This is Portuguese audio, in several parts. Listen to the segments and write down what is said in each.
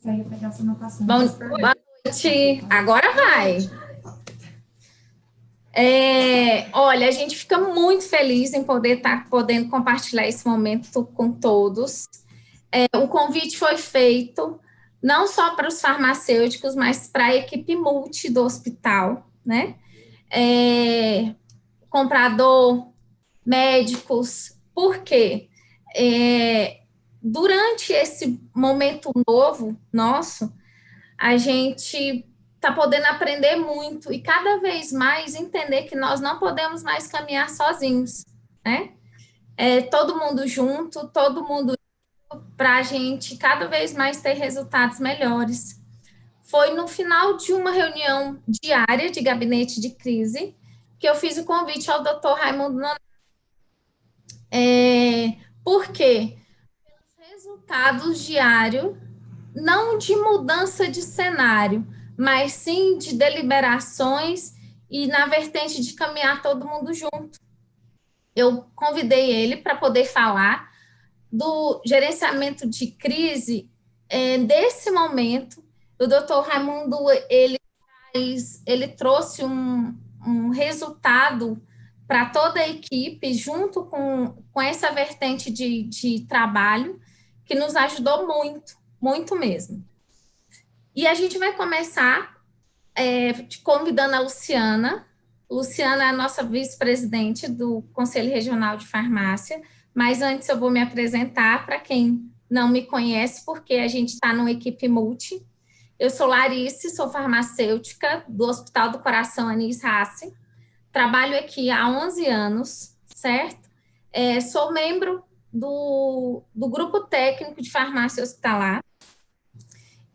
Boa noite. Agora vai. Olha, a gente fica muito feliz em poder estar podendo compartilhar esse momento com todos. O convite foi feito não só para os farmacêuticos, mas para a equipe multi do hospital, né? Comprador, médicos. Por quê? Durante esse momento novo nosso, a gente está podendo aprender muito e cada vez mais entender que nós não podemos mais caminhar sozinhos, né? Todo mundo junto, todo mundo para a gente cada vez mais ter resultados melhores. Foi no final de uma reunião diária de gabinete de crise que eu fiz o convite ao Dr. Raimundo Nonato. Por quê? Pelos resultados diários, não de mudança de cenário, mas sim de deliberações e na vertente de caminhar todo mundo junto. Eu convidei ele para poder falar do gerenciamento de crise desse momento. O doutor Raimundo, ele trouxe um resultado para toda a equipe, junto com essa vertente de trabalho, que nos ajudou muito, muito mesmo. E a gente vai começar convidando a Luciana. Luciana é a nossa vice-presidente do Conselho Regional de Farmácia, mas antes eu vou me apresentar para quem não me conhece, porque a gente está numa equipe multi. Eu sou Larice, sou farmacêutica do Hospital do Coração Anis Rassi, trabalho aqui há 11 anos, certo? Sou membro do Grupo Técnico de Farmácia Hospitalar,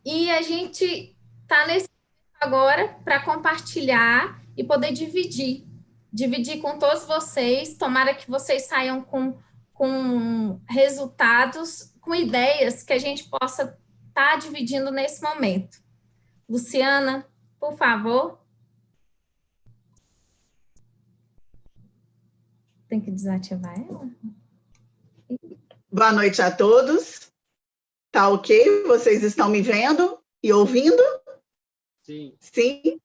e a gente está nesse agora para compartilhar e poder dividir com todos vocês. Tomara que vocês saiam com resultados, com ideias que a gente possa estar dividindo nesse momento. Luciana, por favor. Tem que desativar ela? Boa noite a todos. Tá ok? Vocês estão me vendo e ouvindo? Sim. Sim?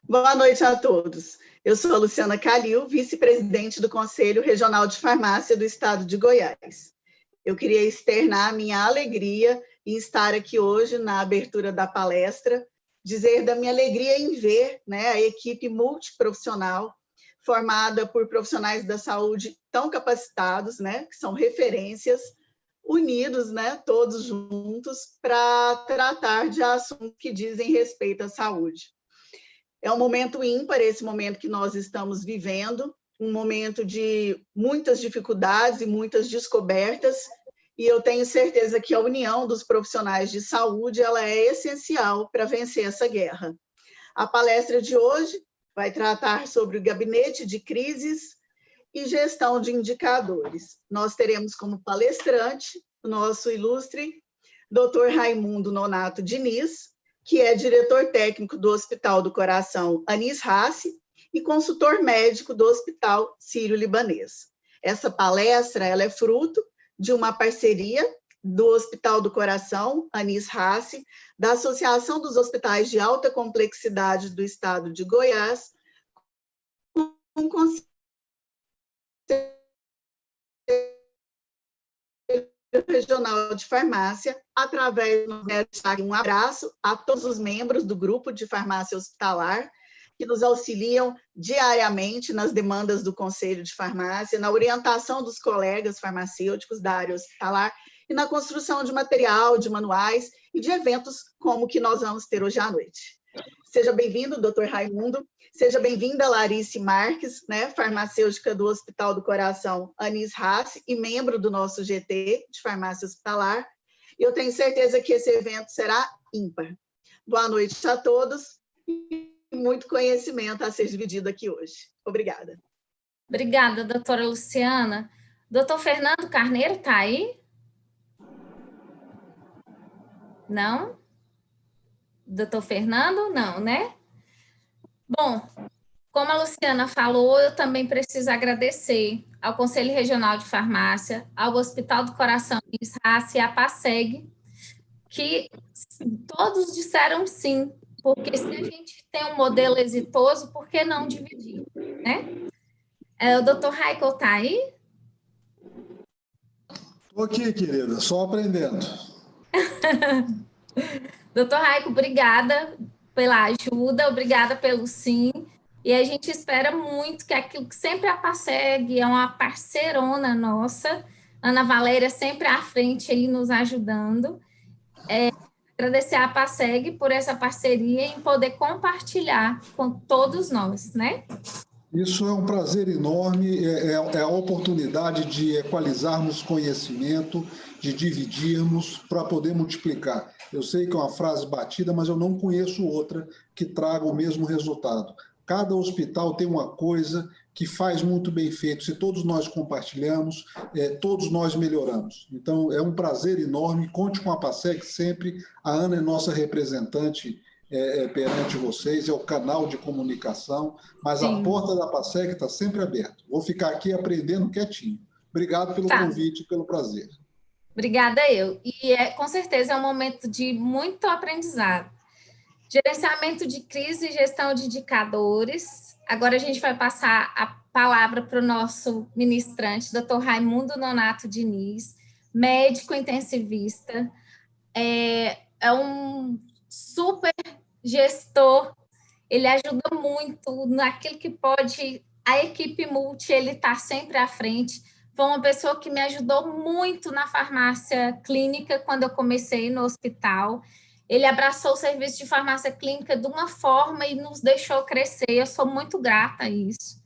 Boa noite a todos. Eu sou a Luciana Calil, vice-presidente do Conselho Regional de Farmácia do Estado de Goiás. Eu queria externar a minha alegria em estar aqui hoje na abertura da palestra, dizer da minha alegria em ver, né, a equipe multiprofissional formada por profissionais da saúde tão capacitados, né, que são referências, unidos, né, todos juntos, para tratar de assuntos que dizem respeito à saúde. É um momento ímpar, esse momento que nós estamos vivendo, um momento de muitas dificuldades e muitas descobertas, e eu tenho certeza que a união dos profissionais de saúde ela é essencial para vencer essa guerra. A palestra de hoje vai tratar sobre o gabinete de crises e gestão de indicadores. Nós teremos como palestrante o nosso ilustre Dr. Raimundo Nonato Diniz, que é diretor técnico do Hospital do Coração Anis Rassi e consultor médico do Hospital Sírio-Libanês. Essa palestra ela é fruto de uma parceria do Hospital do Coração Anis Rassi, da Associação dos Hospitais de Alta Complexidade do Estado de Goiás, com o Conselho Regional de Farmácia, através de um abraço a todos os membros do Grupo de Farmácia Hospitalar, que nos auxiliam diariamente nas demandas do Conselho de Farmácia, na orientação dos colegas farmacêuticos da área hospitalar e na construção de material, de manuais e de eventos como o que nós vamos ter hoje à noite. Seja bem-vindo, doutor Raimundo. Seja bem-vinda, Larice Marques, né, farmacêutica do Hospital do Coração Anis Rassi e membro do nosso GT de Farmácia Hospitalar. Eu tenho certeza que esse evento será ímpar. Boa noite a todos e muito conhecimento a ser dividido aqui hoje. Obrigada. Obrigada, doutora Luciana. Doutor Fernando Carneiro está aí? Não? Doutor Fernando? Não, né? Bom, como a Luciana falou, eu também preciso agradecer ao Conselho Regional de Farmácia, ao Hospital do Coração Anis Rassi e à PASEG, que todos disseram sim, porque se a gente tem um modelo exitoso, por que não dividir, né? O doutor Raiko está aí? Estou aqui, querida, só aprendendo. Doutor Raiko, obrigada pela ajuda, obrigada pelo sim. E a gente espera muito que aquilo que sempre a PASEG é uma parceirona nossa, Ana Valéria sempre à frente aí nos ajudando. Agradecer a PASEG por essa parceria em poder compartilhar com todos nós, né? Isso é um prazer enorme, é a oportunidade de equalizarmos conhecimento, de dividirmos para poder multiplicar. Eu sei que é uma frase batida, mas eu não conheço outra que traga o mesmo resultado. Cada hospital tem uma coisa que faz muito bem feito. Se todos nós compartilhamos, todos nós melhoramos. Então, é um prazer enorme. Conte com a PASEG sempre. A Ana é nossa representante perante vocês, é o canal de comunicação, mas Sim. A porta da PASEG está sempre aberta. Vou ficar aqui aprendendo quietinho. Obrigado pelo convite e pelo prazer. Obrigada eu. E com certeza é um momento de muito aprendizado. Gerenciamento de crise e gestão de indicadores. Agora a gente vai passar a palavra para o nosso ministrante, Dr. Raimundo Nonato Diniz, médico intensivista. É um super gestor, ele ajuda muito naquilo que pode, a equipe multi, ele está sempre à frente. Foi uma pessoa que me ajudou muito na farmácia clínica quando eu comecei no hospital. Ele abraçou o serviço de farmácia clínica de uma forma e nos deixou crescer. Eu sou muito grata a isso.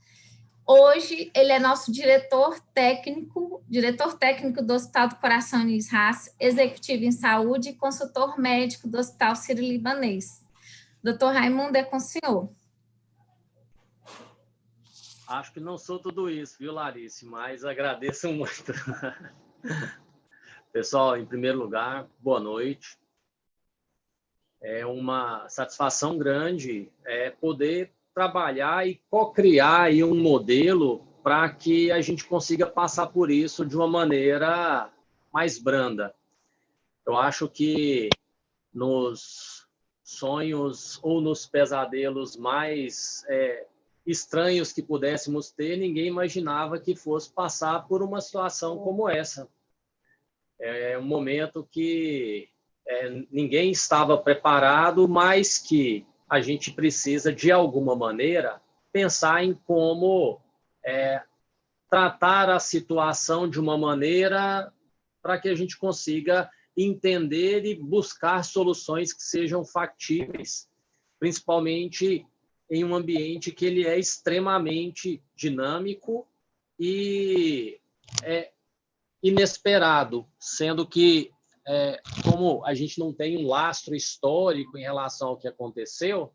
Hoje, ele é nosso diretor técnico do Hospital do Coração Unis Haas, executivo em saúde e consultor médico do Hospital Sírio-Libanês. Doutor Raimundo, é com o senhor. Acho que não sou tudo isso, viu, Larice? Mas agradeço muito. Pessoal, em primeiro lugar, boa noite. É uma satisfação grande poder trabalhar e co-criar aí um modelo para que a gente consiga passar por isso de uma maneira mais branda. Eu acho que nos sonhos ou nos pesadelos mais estranhos que pudéssemos ter, ninguém imaginava que fosse passar por uma situação como essa. É um momento que ninguém estava preparado, mas que a gente precisa, de alguma maneira, pensar em como tratar a situação de uma maneira para que a gente consiga entender e buscar soluções que sejam factíveis, principalmente em um ambiente que ele é extremamente dinâmico e inesperado, sendo que, como a gente não tem um lastro histórico em relação ao que aconteceu,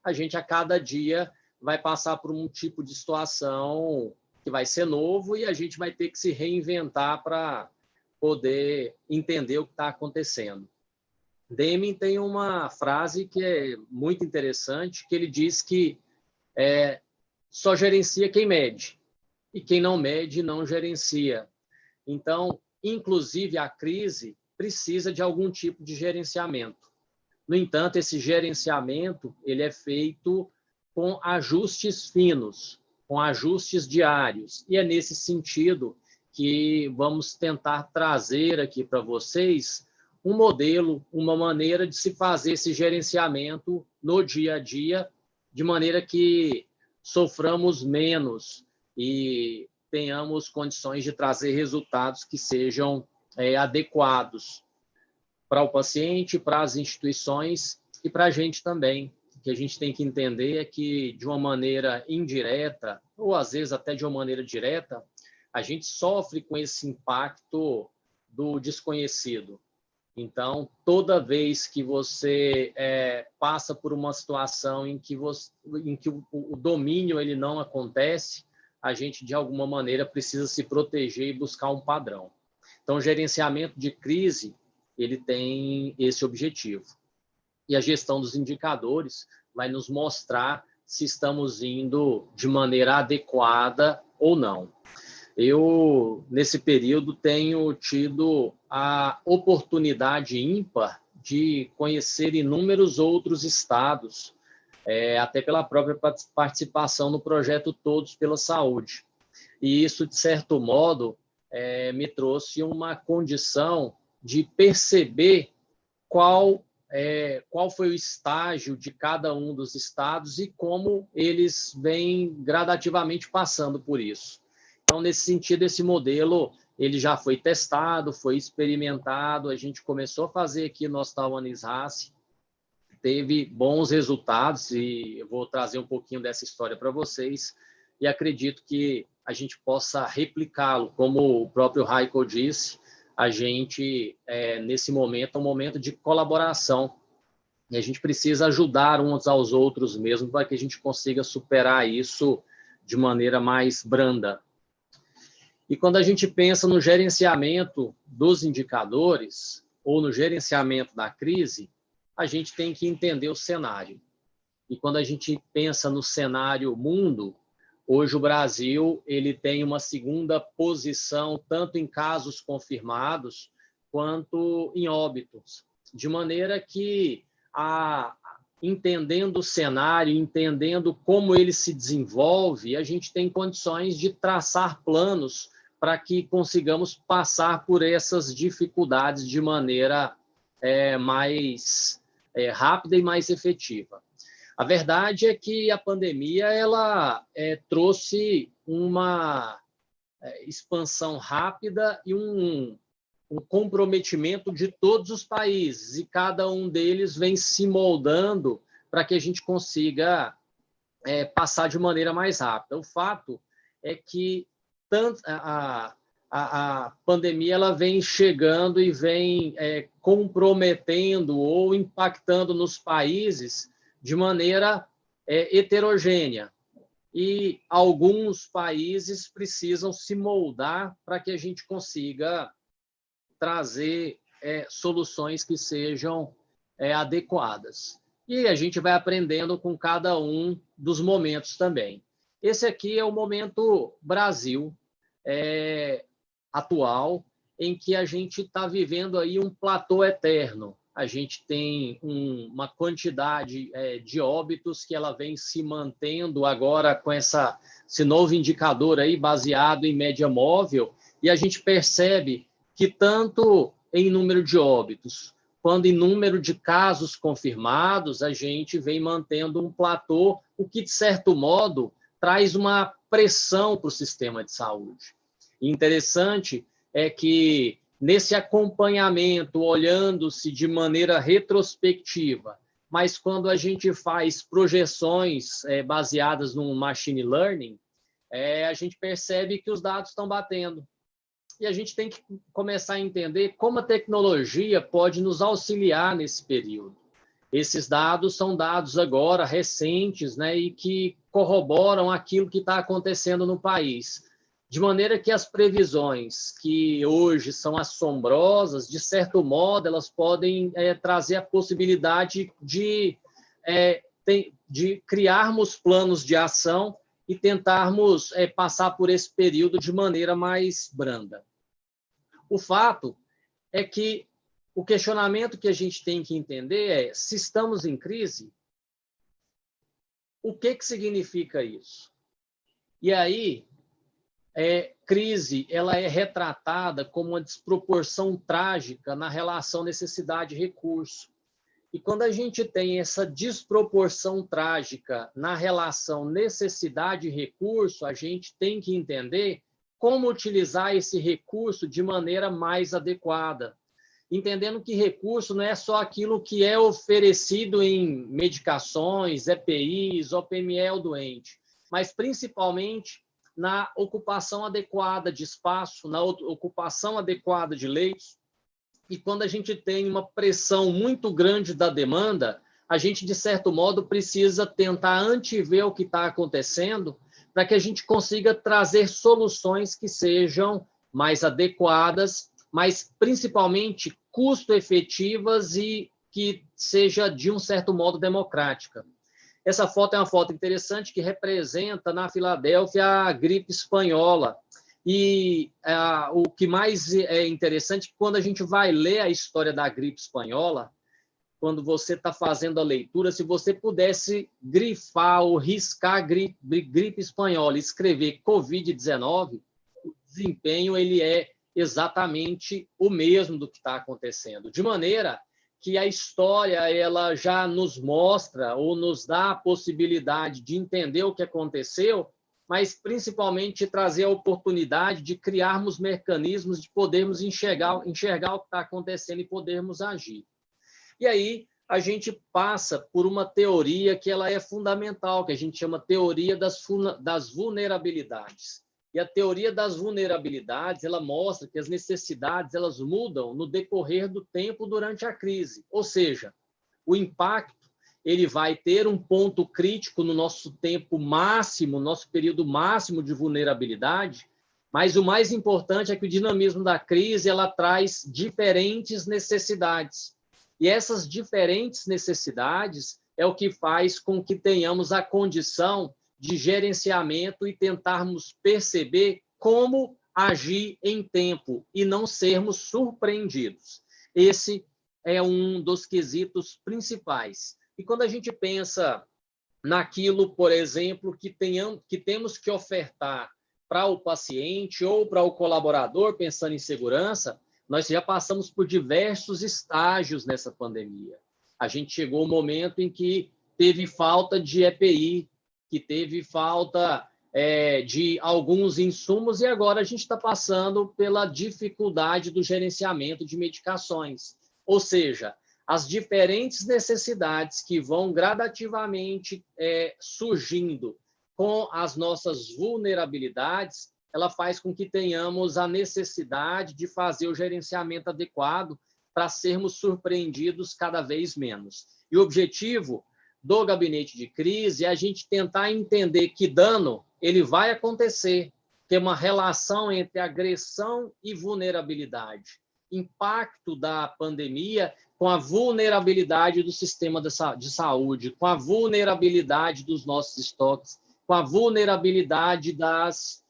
a gente a cada dia vai passar por um tipo de situação que vai ser novo e a gente vai ter que se reinventar para poder entender o que está acontecendo. Deming tem uma frase que é muito interessante, que ele diz que só gerencia quem mede, e quem não mede não gerencia. Então, inclusive, a crise precisa de algum tipo de gerenciamento. No entanto, esse gerenciamento ele é feito com ajustes finos, com ajustes diários, e é nesse sentido que vamos tentar trazer aqui para vocês um modelo, uma maneira de se fazer esse gerenciamento no dia a dia, de maneira que soframos menos e tenhamos condições de trazer resultados que sejam adequados para o paciente, para as instituições e para a gente também. O que a gente tem que entender é que, de uma maneira indireta, ou às vezes até de uma maneira direta, a gente sofre com esse impacto do desconhecido. Então, toda vez que você passa por uma situação em que o domínio ele não acontece, a gente, de alguma maneira, precisa se proteger e buscar um padrão. Então, o gerenciamento de crise ele tem esse objetivo. E a gestão dos indicadores vai nos mostrar se estamos indo de maneira adequada ou não. Eu, nesse período, tenho tido a oportunidade ímpar de conhecer inúmeros outros estados, até pela própria participação no projeto Todos pela Saúde. E isso, de certo modo, me trouxe uma condição de perceber qual foi o estágio de cada um dos estados e como eles vêm gradativamente passando por isso. Então, nesse sentido, esse modelo ele já foi testado, foi experimentado, a gente começou a fazer aqui no Hospital Anis-Raci, teve bons resultados, e eu vou trazer um pouquinho dessa história para vocês, e acredito que a gente possa replicá-lo, como o próprio Raiko disse, a gente, nesse momento, é um momento de colaboração, e a gente precisa ajudar uns aos outros mesmo, para que a gente consiga superar isso de maneira mais branda. E quando a gente pensa no gerenciamento dos indicadores, ou no gerenciamento da crise, a gente tem que entender o cenário. E quando a gente pensa no cenário mundo, hoje o Brasil ele tem uma segunda posição, tanto em casos confirmados, quanto em óbitos. De maneira que, entendendo o cenário, entendendo como ele se desenvolve, a gente tem condições de traçar planos para que consigamos passar por essas dificuldades de maneira mais rápida e mais efetiva. A verdade é que a pandemia ela trouxe uma expansão rápida e um comprometimento de todos os países, e cada um deles vem se moldando para que a gente consiga passar de maneira mais rápida. O fato é que a pandemia ela vem chegando e vem comprometendo ou impactando nos países de maneira heterogênea. E alguns países precisam se moldar para que a gente consiga trazer soluções que sejam adequadas. E a gente vai aprendendo com cada um dos momentos também. Esse aqui é o momento Brasil atual, em que a gente está vivendo aí um platô eterno. A gente tem uma quantidade de óbitos que ela vem se mantendo agora com esse novo indicador aí baseado em média móvel, e a gente percebe que tanto em número de óbitos quanto em número de casos confirmados, a gente vem mantendo um platô, o que, de certo modo, traz uma pressão para o sistema de saúde. E interessante é que, nesse acompanhamento, olhando-se de maneira retrospectiva, mas quando a gente faz projeções baseadas no machine learning, a gente percebe que os dados estão batendo. E a gente tem que começar a entender como a tecnologia pode nos auxiliar nesse período. Esses dados são dados agora recentes, né, e que corroboram aquilo que está acontecendo no país. De maneira que as previsões que hoje são assombrosas, de certo modo, elas podem trazer a possibilidade de criarmos planos de ação e tentarmos passar por esse período de maneira mais branda. O fato é que o questionamento que a gente tem que entender é: se estamos em crise, o que significa isso? E aí, crise ela é retratada como uma desproporção trágica na relação necessidade-recurso. E quando a gente tem essa desproporção trágica na relação necessidade-recurso, a gente tem que entender como utilizar esse recurso de maneira mais adequada. Entendendo que recurso não é só aquilo que é oferecido em medicações, EPIs, OPME ao doente, mas principalmente na ocupação adequada de espaço, na ocupação adequada de leitos. E quando a gente tem uma pressão muito grande da demanda, a gente, de certo modo, precisa tentar antever o que está acontecendo para que a gente consiga trazer soluções que sejam mais adequadas, mas principalmente custo-efetivas e que seja, de um certo modo, democrática. Essa foto é uma foto interessante que representa, na Filadélfia, a gripe espanhola. E o que mais é interessante é que, quando a gente vai ler a história da gripe espanhola, quando você está fazendo a leitura, se você pudesse grifar ou riscar gripe espanhola, escrever Covid-19, o desempenho ele é exatamente o mesmo do que está acontecendo. De maneira que a história ela já nos mostra ou nos dá a possibilidade de entender o que aconteceu, mas principalmente trazer a oportunidade de criarmos mecanismos de podermos enxergar o que está acontecendo e podermos agir. E aí a gente passa por uma teoria que ela é fundamental, que a gente chama teoria das vulnerabilidades. E a teoria das vulnerabilidades, ela mostra que as necessidades elas mudam no decorrer do tempo durante a crise. Ou seja, o impacto ele vai ter um ponto crítico no nosso tempo máximo, nosso período máximo de vulnerabilidade, mas o mais importante é que o dinamismo da crise ela traz diferentes necessidades. E essas diferentes necessidades é o que faz com que tenhamos a condição de gerenciamento e tentarmos perceber como agir em tempo e não sermos surpreendidos. Esse é um dos quesitos principais. E quando a gente pensa naquilo, por exemplo, que temos que ofertar para o paciente ou para o colaborador, pensando em segurança, nós já passamos por diversos estágios nessa pandemia. A gente chegou ao momento em que teve falta de EPI, que teve falta de alguns insumos, e agora a gente está passando pela dificuldade do gerenciamento de medicações. Ou seja, as diferentes necessidades que vão gradativamente surgindo com as nossas vulnerabilidades, ela faz com que tenhamos a necessidade de fazer o gerenciamento adequado para sermos surpreendidos cada vez menos. E o objetivo do gabinete de crise é a gente tentar entender que dano ele vai acontecer, tem uma relação entre agressão e vulnerabilidade, impacto da pandemia com a vulnerabilidade do sistema de saúde, com a vulnerabilidade dos nossos estoques, com a vulnerabilidade das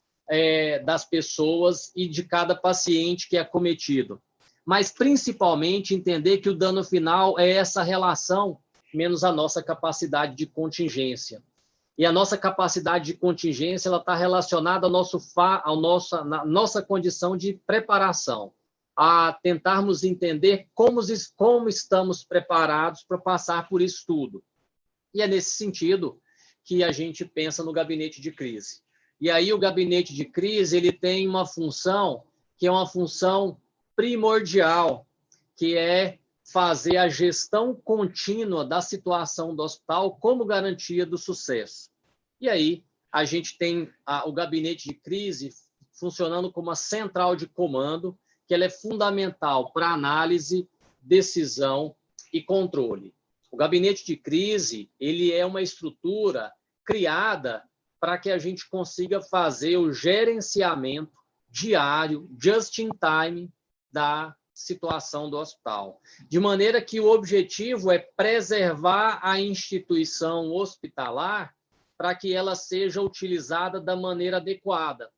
pessoas e de cada paciente que é acometido. Mas, principalmente, entender que o dano final é essa relação menos a nossa capacidade de contingência. E a nossa capacidade de contingência ela está relacionada à nossa condição de preparação, a tentarmos entender como estamos preparados para passar por isso tudo. E é nesse sentido que a gente pensa no gabinete de crise. E aí o gabinete de crise ele tem uma função que é uma função primordial, que é fazer a gestão contínua da situação do hospital como garantia do sucesso. E aí a gente tem o gabinete de crise funcionando como uma central de comando, que ela é fundamental para análise, decisão e controle. O gabinete de crise ele é uma estrutura criada para que a gente consiga fazer o gerenciamento diário, just in time, da situação do hospital. De maneira que o objetivo é preservar a instituição hospitalar para que ela seja utilizada da maneira adequada.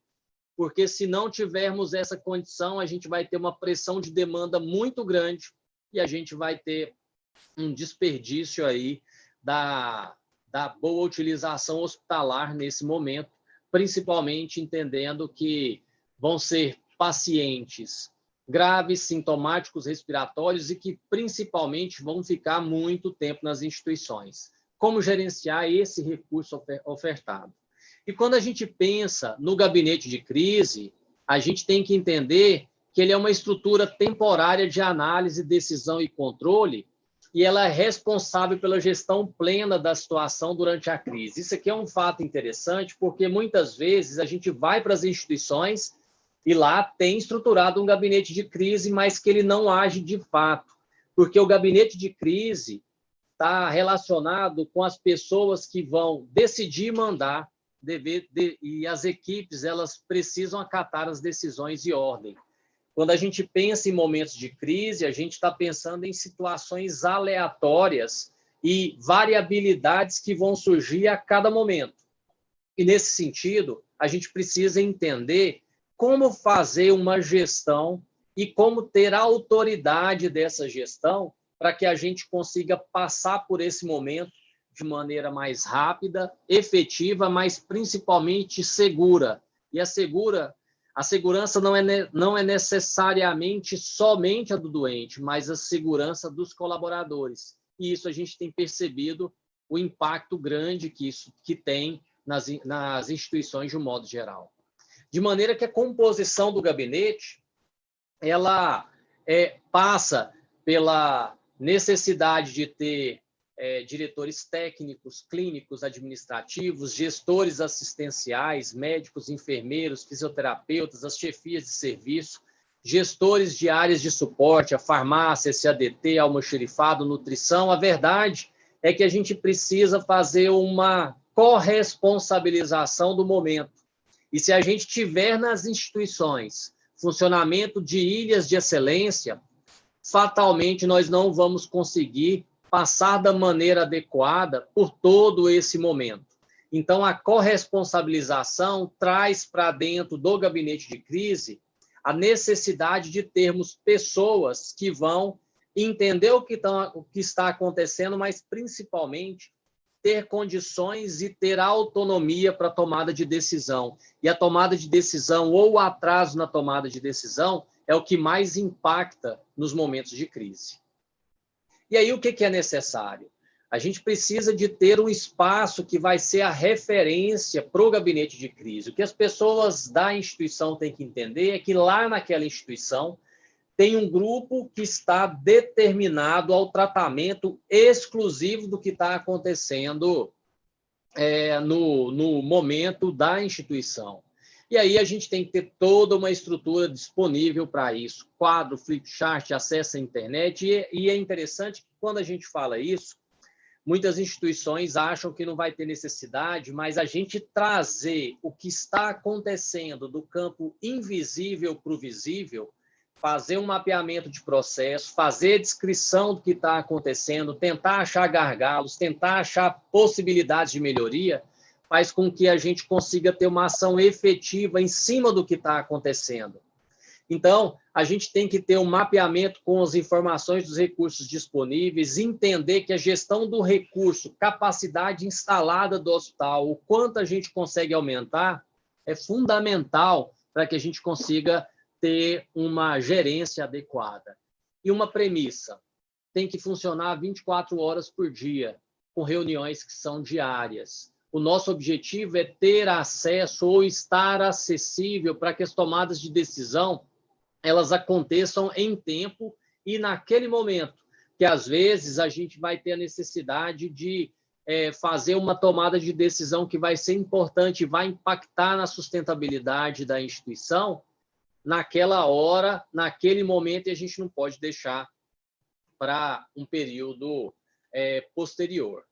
Porque se não tivermos essa condição, a gente vai ter uma pressão de demanda muito grande e a gente vai ter um desperdício aí da boa utilização hospitalar nesse momento, principalmente entendendo que vão ser pacientes graves, sintomáticos, respiratórios e que principalmente vão ficar muito tempo nas instituições. Como gerenciar esse recurso ofertado? E quando a gente pensa no gabinete de crise, a gente tem que entender que ele é uma estrutura temporária de análise, decisão e controle, e ela é responsável pela gestão plena da situação durante a crise. Isso aqui é um fato interessante, porque muitas vezes a gente vai para as instituições e lá tem estruturado um gabinete de crise, mas que ele não age de fato, porque o gabinete de crise está relacionado com as pessoas que vão decidir mandar, e as equipes elas precisam acatar as decisões e ordem. Quando a gente pensa em momentos de crise, a gente está pensando em situações aleatórias e variabilidades que vão surgir a cada momento. E, nesse sentido, a gente precisa entender como fazer uma gestão e como ter a autoridade dessa gestão para que a gente consiga passar por esse momento de maneira mais rápida, efetiva, mas principalmente segura. E a segurança não é necessariamente somente a do doente, mas a segurança dos colaboradores. E isso a gente tem percebido o impacto grande que isso tem nas instituições de um modo geral. De maneira que a composição do gabinete ela passa pela necessidade de ter diretores técnicos, clínicos, administrativos, gestores assistenciais, médicos, enfermeiros, fisioterapeutas, as chefias de serviço, gestores de áreas de suporte, a farmácia, CADT, almoxarifado, nutrição. A verdade é que a gente precisa fazer uma corresponsabilização do momento. E se a gente tiver nas instituições funcionamento de ilhas de excelência, fatalmente nós não vamos conseguir passar da maneira adequada por todo esse momento. Então, a corresponsabilização traz para dentro do gabinete de crise a necessidade de termos pessoas que vão entender o que está acontecendo, mas principalmente ter condições e ter autonomia para a tomada de decisão. E a tomada de decisão ou o atraso na tomada de decisão é o que mais impacta nos momentos de crise. E aí, o que é necessário? A gente precisa de ter um espaço que vai ser a referência para o gabinete de crise. O que as pessoas da instituição têm que entender é que lá naquela instituição tem um grupo que está determinado ao tratamento exclusivo do que está acontecendo no momento da instituição. E aí a gente tem que ter toda uma estrutura disponível para isso, quadro, flipchart, acesso à internet, e é interessante que quando a gente fala isso, muitas instituições acham que não vai ter necessidade, mas a gente trazer o que está acontecendo do campo invisível para o visível, fazer um mapeamento de processo, fazer a descrição do que está acontecendo, tentar achar gargalos, tentar achar possibilidades de melhoria, faz com que a gente consiga ter uma ação efetiva em cima do que está acontecendo. Então, a gente tem que ter um mapeamento com as informações dos recursos disponíveis, entender que a gestão do recurso, capacidade instalada do hospital, o quanto a gente consegue aumentar, é fundamental para que a gente consiga ter uma gerência adequada. E uma premissa, tem que funcionar 24 horas por dia, com reuniões que são diárias. O nosso objetivo é ter acesso ou estar acessível para que as tomadas de decisão elas aconteçam em tempo e naquele momento, que às vezes a gente vai ter a necessidade de fazer uma tomada de decisão que vai ser importante, vai impactar na sustentabilidade da instituição, naquela hora, naquele momento, e a gente não pode deixar para um período posterior.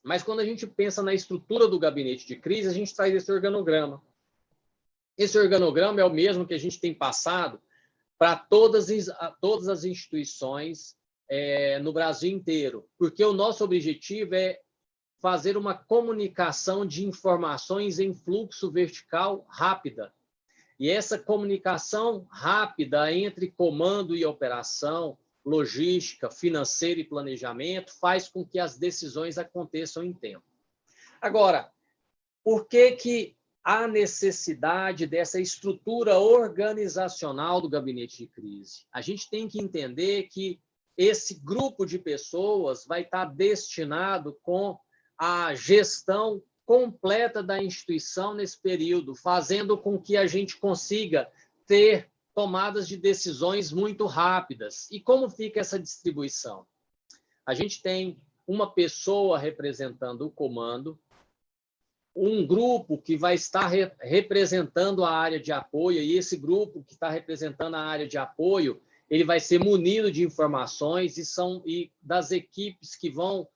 Mas quando a gente pensa na estrutura do gabinete de crise, a gente traz esse organograma. Esse organograma é o mesmo que a gente tem passado para todas as instituições no Brasil inteiro, porque o nosso objetivo é fazer uma comunicação de informações em fluxo vertical rápida. E essa comunicação rápida entre comando e operação, logística, financeiro e planejamento faz com que as decisões aconteçam em tempo. Agora, por que há necessidade dessa estrutura organizacional do gabinete de crise? A gente tem que entender que esse grupo de pessoas vai estar destinado com a gestão completa da instituição nesse período, fazendo com que a gente consiga ter tomadas de decisões muito rápidas. E como fica essa distribuição? A gente tem uma pessoa representando o comando, um grupo que vai estar representando a área de apoio, e esse grupo que está representando a área de apoio, ele vai ser munido de informações e das equipes que vão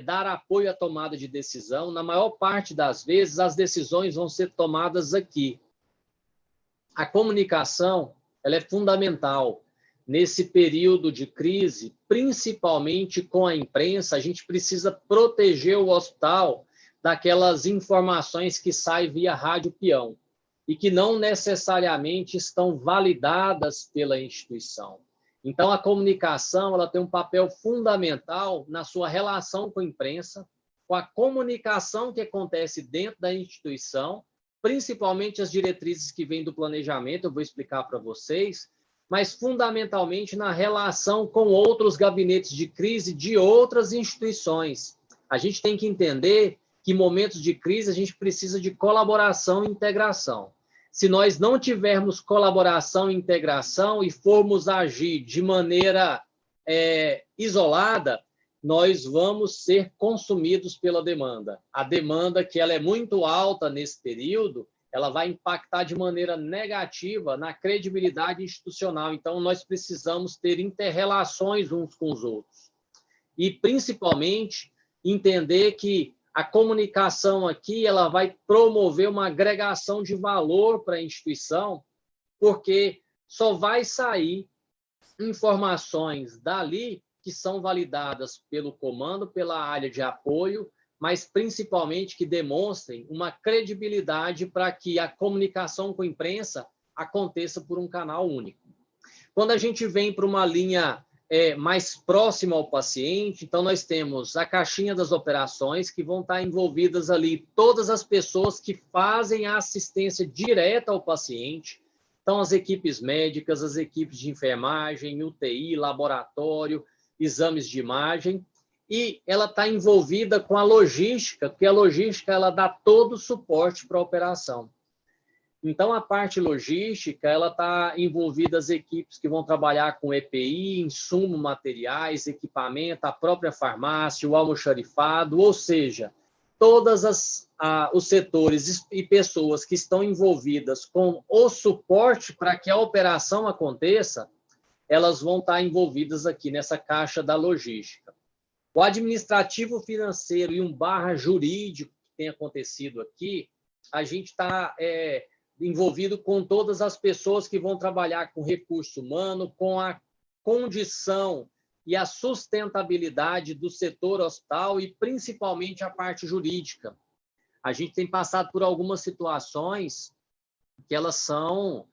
dar apoio à tomada de decisão. Na maior parte das vezes, as decisões vão ser tomadas aqui. A comunicação ela é fundamental. Nesse período de crise, principalmente com a imprensa, a gente precisa proteger o hospital daquelas informações que saem via rádio peão e que não necessariamente estão validadas pela instituição. Então, a comunicação ela tem um papel fundamental na sua relação com a imprensa, com a comunicação que acontece dentro da instituição, principalmente as diretrizes que vêm do planejamento, eu vou explicar para vocês, mas fundamentalmente na relação com outros gabinetes de crise de outras instituições. A gente tem que entender que em momentos de crise a gente precisa de colaboração e integração. Se nós não tivermos colaboração e integração e formos agir de maneira isolada, nós vamos ser consumidos pela demanda. A demanda, que ela é muito alta nesse período, ela vai impactar de maneira negativa na credibilidade institucional. Então, nós precisamos ter inter-relações uns com os outros. E, principalmente, entender que a comunicação aqui ela vai promover uma agregação de valor para a instituição, porque só vai sair informações dali que são validadas pelo comando, pela área de apoio, mas principalmente que demonstrem uma credibilidade para que a comunicação com a imprensa aconteça por um canal único. Quando a gente vem para uma linha mais próxima ao paciente, então nós temos a caixinha das operações, que vão estar envolvidas ali todas as pessoas que fazem a assistência direta ao paciente, então as equipes médicas, as equipes de enfermagem, UTI, laboratório, exames de imagem, e ela está envolvida com a logística, porque a logística ela dá todo o suporte para a operação. Então, a parte logística, ela está envolvida as equipes que vão trabalhar com EPI, insumo, materiais, equipamento, a própria farmácia, o almoxarifado, ou seja, todos os setores e pessoas que estão envolvidas com o suporte para que a operação aconteça, elas vão estar envolvidas aqui nessa caixa da logística. O administrativo financeiro e um / jurídico que tem acontecido aqui, a gente está envolvido com todas as pessoas que vão trabalhar com recurso humano, com a condição e a sustentabilidade do setor hospital e principalmente a parte jurídica. A gente tem passado por algumas situações que elas são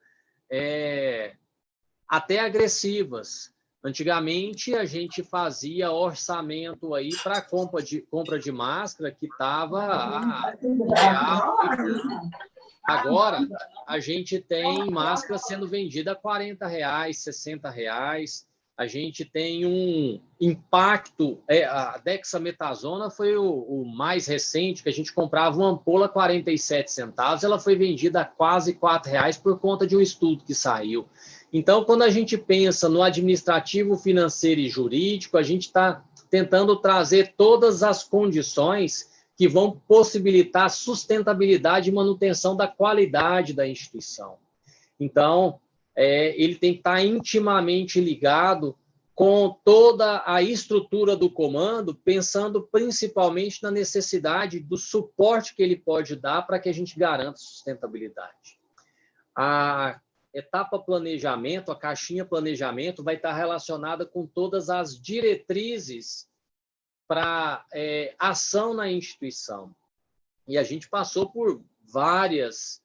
até agressivas. Antigamente, a gente fazia orçamento aí para compra de máscara que estava real. Agora, a gente tem máscara sendo vendida a R$40, R$60. A gente tem um impacto. A dexametasona foi o mais recente, que a gente comprava uma ampola a 47 centavos, ela foi vendida a quase R$4 por conta de um estudo que saiu. Então, quando a gente pensa no administrativo, financeiro e jurídico, a gente está tentando trazer todas as condições que vão possibilitar a sustentabilidade e manutenção da qualidade da instituição. Então, ele tem que estar intimamente ligado com toda a estrutura do comando, pensando principalmente na necessidade do suporte que ele pode dar para que a gente garanta sustentabilidade. A etapa planejamento, a caixinha planejamento, vai estar relacionada com todas as diretrizes para ação na instituição. E a gente passou por várias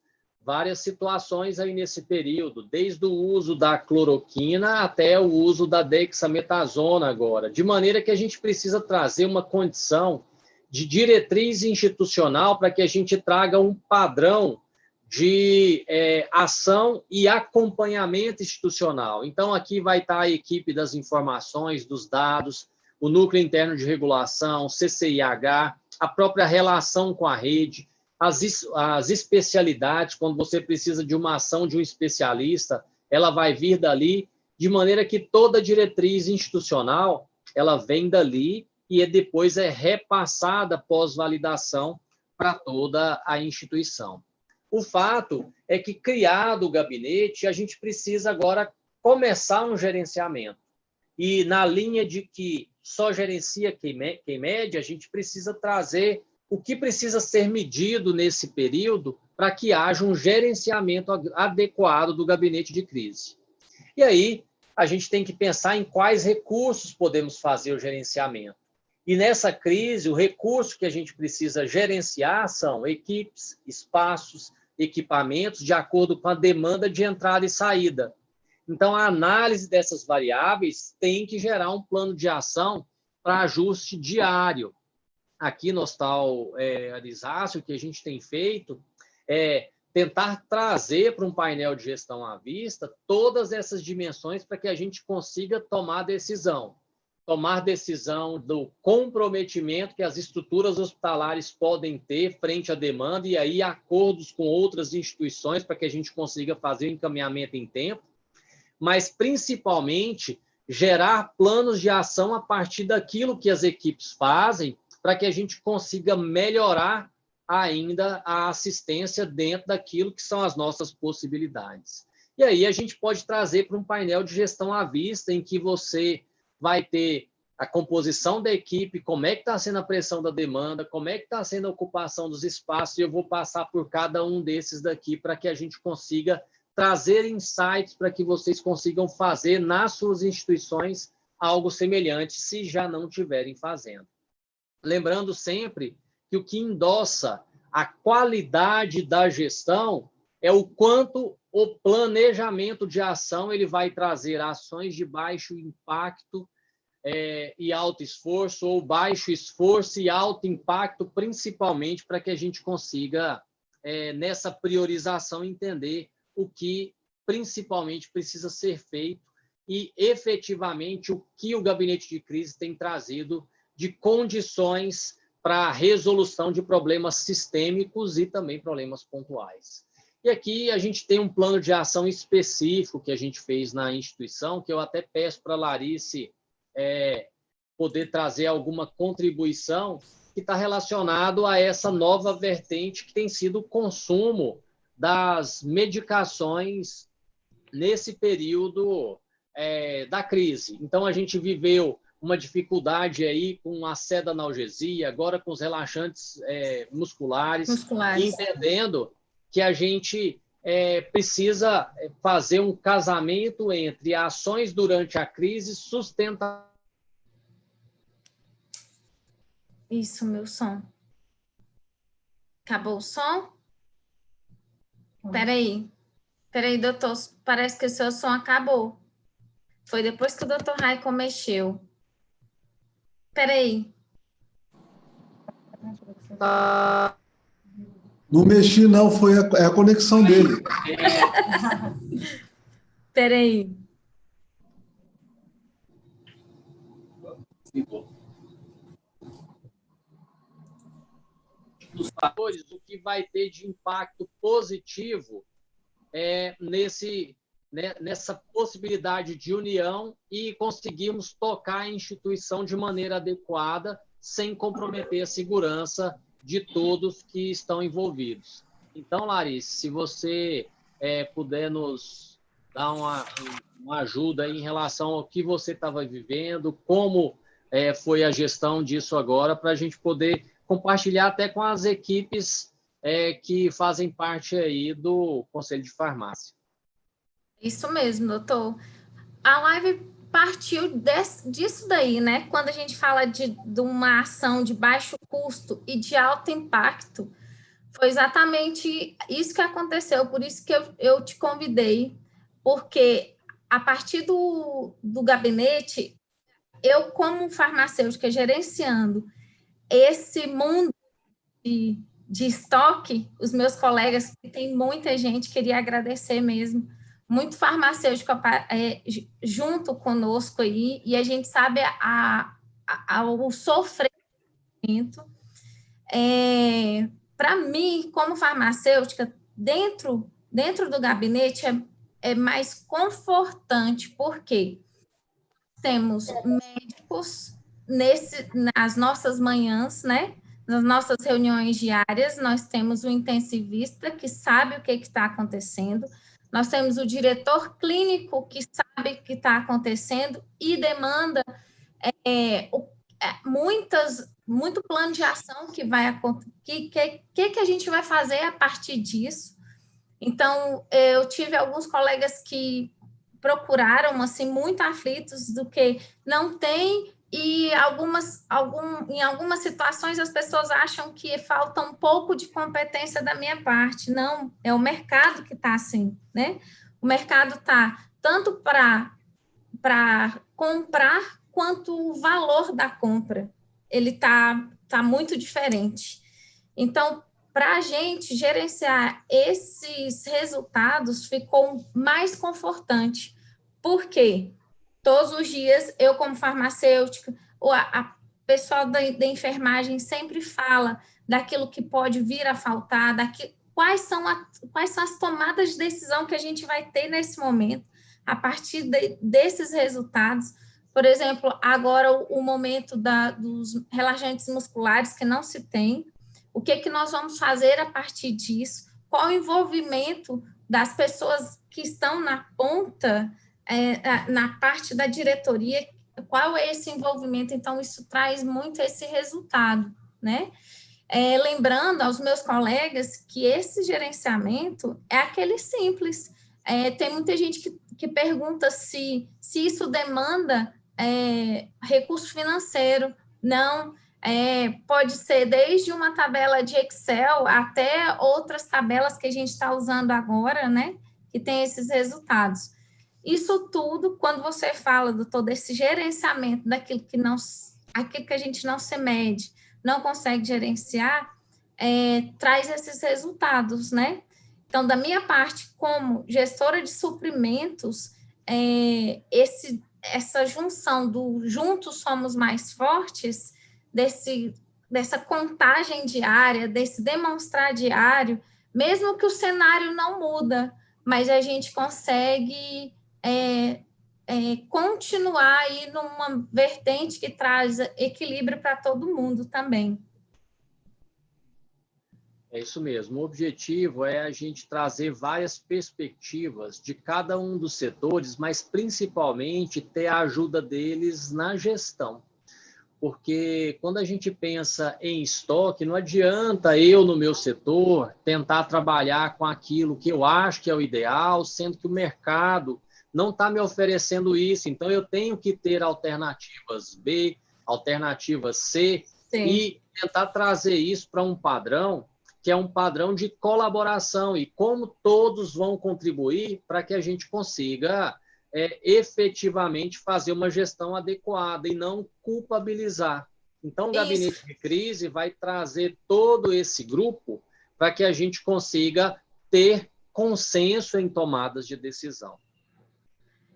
situações aí nesse período, desde o uso da cloroquina até o uso da dexametasona agora, de maneira que a gente precisa trazer uma condição de diretriz institucional para que a gente traga um padrão de ação e acompanhamento institucional. Então, aqui vai estar a equipe das informações, dos dados, o Núcleo Interno de Regulação, CCIH, a própria relação com a rede, as especialidades, quando você precisa de uma ação de um especialista, ela vai vir dali, de maneira que toda diretriz institucional, ela vem dali e depois é repassada pós-validação para toda a instituição. O fato é que, criado o gabinete, a gente precisa agora começar um gerenciamento. E na linha de que só gerencia quem mede, a gente precisa trazer o que precisa ser medido nesse período para que haja um gerenciamento adequado do gabinete de crise. E aí, a gente tem que pensar em quais recursos podemos fazer o gerenciamento. E nessa crise, o recurso que a gente precisa gerenciar são equipes, espaços, equipamentos, de acordo com a demanda de entrada e saída. Então, a análise dessas variáveis tem que gerar um plano de ação para ajuste diário. Aqui no Hospital Arizácio, o que a gente tem feito é tentar trazer para um painel de gestão à vista todas essas dimensões para que a gente consiga tomar decisão. Tomar decisão do comprometimento que as estruturas hospitalares podem ter frente à demanda e aí acordos com outras instituições para que a gente consiga fazer o encaminhamento em tempo, mas principalmente gerar planos de ação a partir daquilo que as equipes fazem para que a gente consiga melhorar ainda a assistência dentro daquilo que são as nossas possibilidades. E aí a gente pode trazer para um painel de gestão à vista em que você vai ter a composição da equipe, como é que está sendo a pressão da demanda, como é que está sendo a ocupação dos espaços, e eu vou passar por cada um desses daqui para que a gente consiga trazer insights para que vocês consigam fazer nas suas instituições algo semelhante, se já não estiverem fazendo. Lembrando sempre que o que endossa a qualidade da gestão é o quanto o planejamento de ação ele vai trazer ações de baixo impacto e alto esforço, ou baixo esforço e alto impacto, principalmente para que a gente consiga, nessa priorização, entender o que principalmente precisa ser feito e, efetivamente, o que o gabinete de crise tem trazido de condições para a resolução de problemas sistêmicos e também problemas pontuais. E aqui a gente tem um plano de ação específico que a gente fez na instituição, que eu até peço para a Larice poder trazer alguma contribuição, que está relacionado a essa nova vertente que tem sido o consumo das medicações nesse período da crise. Então, a gente viveu uma dificuldade aí com a sedanalgesia, agora com os relaxantes musculares, entendendo que a gente precisa fazer um casamento entre ações durante a crise, sustentação. Isso, meu som. Acabou o som? Peraí, doutor, parece que o seu som acabou. Foi depois que o doutor Raico mexeu. Peraí. Não mexi, não, foi a conexão dele. Peraí. Dos fatores, o que vai ter de impacto positivo nessa possibilidade de união e conseguirmos tocar a instituição de maneira adequada, sem comprometer a segurança de todos que estão envolvidos. Então, Larice, se você puder nos dar uma ajuda em relação ao que você estava vivendo, como foi a gestão disso agora, para a gente poder compartilhar até com as equipes que fazem parte aí do Conselho de Farmácia. Isso mesmo, doutor. A live partiu disso daí, né? Quando a gente fala de uma ação de baixo custo e de alto impacto, foi exatamente isso que aconteceu, por isso que eu te convidei, porque a partir do gabinete, eu, como farmacêutica, gerenciando esse mundo de estoque, os meus colegas, que tem muita gente, queria agradecer mesmo, muito farmacêutico junto conosco aí, e a gente sabe o sofrimento. Para mim, como farmacêutica, dentro do gabinete é mais confortante, porque temos médicos nas nossas manhãs, né? Nas nossas reuniões diárias, nós temos o intensivista que sabe o que está acontecendo, nós temos o diretor clínico que sabe o que está acontecendo e demanda muito plano de ação que vai acontecer, que a gente vai fazer a partir disso. Então, eu tive alguns colegas que procuraram, assim, muito aflitos do que não tem, e em algumas situações as pessoas acham que falta um pouco de competência da minha parte. Não, é o mercado que está assim, né? O mercado está tanto para comprar quanto o valor da compra. Ele tá muito diferente. Então, para a gente gerenciar esses resultados, ficou mais confortante. Por quê? Todos os dias, eu como farmacêutica, a pessoal da enfermagem sempre fala daquilo que pode vir a faltar, quais são as tomadas de decisão que a gente vai ter nesse momento, a partir desses resultados. Por exemplo, agora o momento dos relaxantes musculares que não se tem, o que nós vamos fazer a partir disso, qual o envolvimento das pessoas que estão na ponta, na parte da diretoria, qual é esse envolvimento. Então, isso traz muito esse resultado, né? Lembrando aos meus colegas que esse gerenciamento é aquele simples. Tem muita gente que pergunta se isso demanda recurso financeiro. Não, pode ser desde uma tabela de Excel até outras tabelas que a gente está usando agora, né? Que tem esses resultados. Isso tudo, quando você fala do todo esse gerenciamento daquilo aquilo que a gente não se mede, não consegue gerenciar, traz esses resultados, né? Então, da minha parte, como gestora de suprimentos, essa junção do juntos somos mais fortes, dessa contagem diária, desse demonstrar diário, mesmo que o cenário não muda, mas a gente consegue continuar aí numa vertente que traz equilíbrio para todo mundo também. É isso mesmo. O objetivo é a gente trazer várias perspectivas de cada um dos setores, mas principalmente ter a ajuda deles na gestão. Porque quando a gente pensa em estoque, não adianta eu, no meu setor, tentar trabalhar com aquilo que eu acho que é o ideal, sendo que o mercado não está me oferecendo isso. Então, eu tenho que ter alternativas B, alternativas C, sim, e tentar trazer isso para um padrão que é um padrão de colaboração e como todos vão contribuir para que a gente consiga efetivamente fazer uma gestão adequada e não culpabilizar. Então, o gabinete de crise vai trazer todo esse grupo para que a gente consiga ter consenso em tomadas de decisão.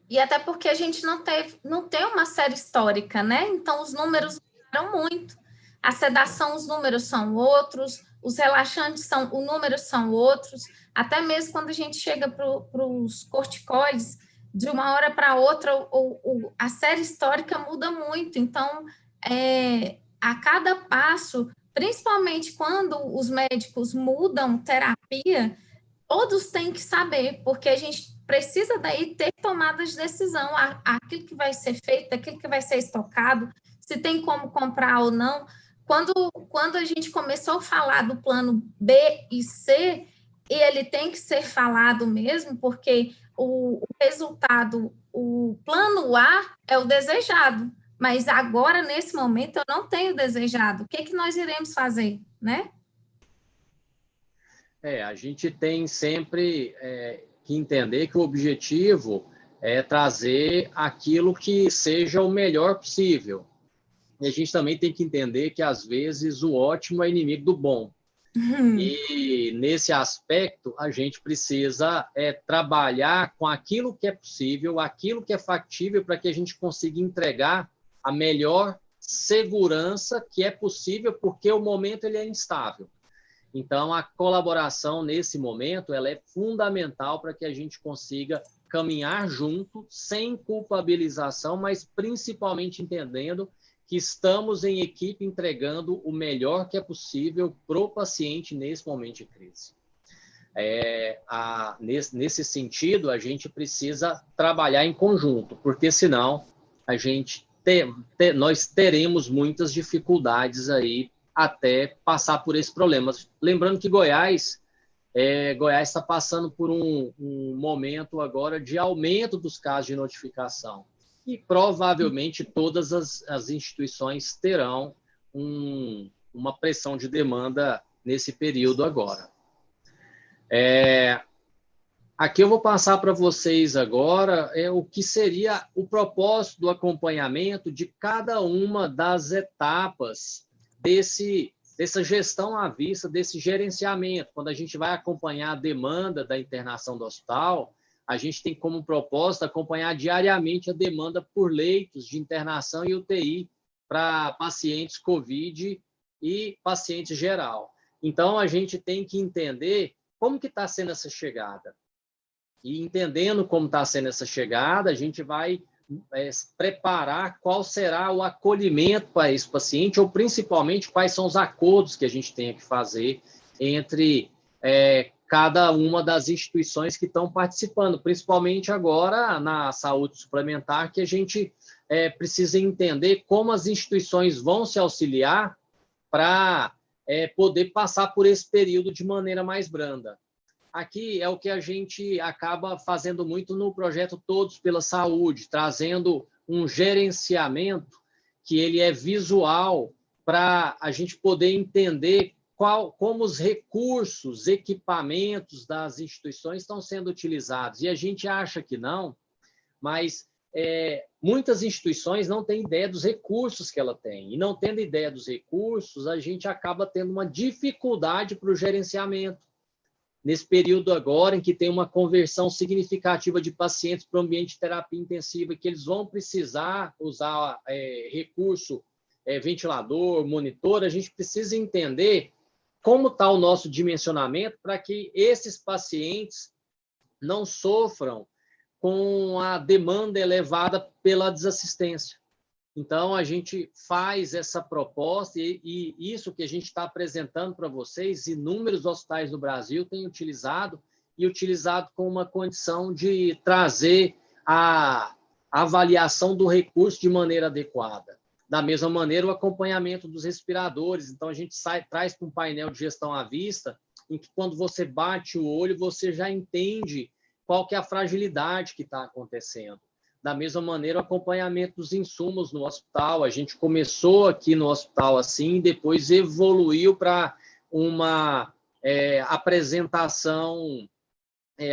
E até porque a gente não tem uma série histórica, né? Então, os números mudaram muito. A sedação, os números são outros, os relaxantes, os números são outros. Até mesmo quando a gente chega para os corticoides, de uma hora para outra, a série histórica muda muito. Então, a cada passo, principalmente quando os médicos mudam terapia, todos têm que saber, porque a gente precisa daí ter tomadas de decisão, aquilo que vai ser feito, aquilo que vai ser estocado, se tem como comprar ou não. Quando a gente começou a falar do plano B e C, ele tem que ser falado mesmo, porque o resultado, o plano A é o desejado, mas agora, nesse momento, eu não tenho desejado. O que nós iremos fazer, né? A gente tem sempre que entender que o objetivo é trazer aquilo que seja o melhor possível. E a gente também tem que entender que, às vezes, o ótimo é inimigo do bom. E, nesse aspecto, a gente precisa trabalhar com aquilo que é possível, aquilo que é factível, para que a gente consiga entregar a melhor segurança que é possível, porque o momento ele é instável. Então, a colaboração, nesse momento, ela é fundamental para que a gente consiga caminhar junto, sem culpabilização, mas principalmente entendendo que estamos em equipe entregando o melhor que é possível para o paciente nesse momento de crise. Nesse sentido, a gente precisa trabalhar em conjunto, porque senão nós teremos muitas dificuldades aí até passar por esse problema. Lembrando que Goiás está passando por um momento agora de aumento dos casos de notificação. E provavelmente todas as instituições terão uma pressão de demanda nesse período agora. Aqui eu vou passar para vocês agora o que seria o propósito do acompanhamento de cada uma das etapas dessa gestão à vista, desse gerenciamento. Quando a gente vai acompanhar a demanda da internação do hospital, a gente tem como propósito acompanhar diariamente a demanda por leitos de internação e UTI para pacientes COVID e pacientes geral. Então, a gente tem que entender como que está sendo essa chegada. E entendendo como está sendo essa chegada, a gente vai preparar qual será o acolhimento para esse paciente, ou principalmente quais são os acordos que a gente tem que fazer entre cada uma das instituições que estão participando, principalmente agora na saúde suplementar, que a gente precisa entender como as instituições vão se auxiliar para poder passar por esse período de maneira mais branda. Aqui é o que a gente acaba fazendo muito no projeto Todos pela Saúde, trazendo um gerenciamento que ele é visual para a gente poder entender como os recursos, equipamentos das instituições estão sendo utilizados. E a gente acha que não, mas muitas instituições não têm ideia dos recursos que ela tem. E não tendo ideia dos recursos, a gente acaba tendo uma dificuldade para o gerenciamento. Nesse período agora, em que tem uma conversão significativa de pacientes para o ambiente de terapia intensiva, que eles vão precisar usar recurso, ventilador, monitor, a gente precisa entender como está o nosso dimensionamento para que esses pacientes não sofram com a demanda elevada pela desassistência. Então, a gente faz essa proposta e isso que a gente está apresentando para vocês, inúmeros hospitais do Brasil têm utilizado com uma condição de trazer a avaliação do recurso de maneira adequada. Da mesma maneira, o acompanhamento dos respiradores. Então, a gente traz para um painel de gestão à vista, em que quando você bate o olho, você já entende qual que é a fragilidade que está acontecendo. Da mesma maneira, o acompanhamento dos insumos no hospital. A gente começou aqui no hospital assim, depois evoluiu para uma apresentação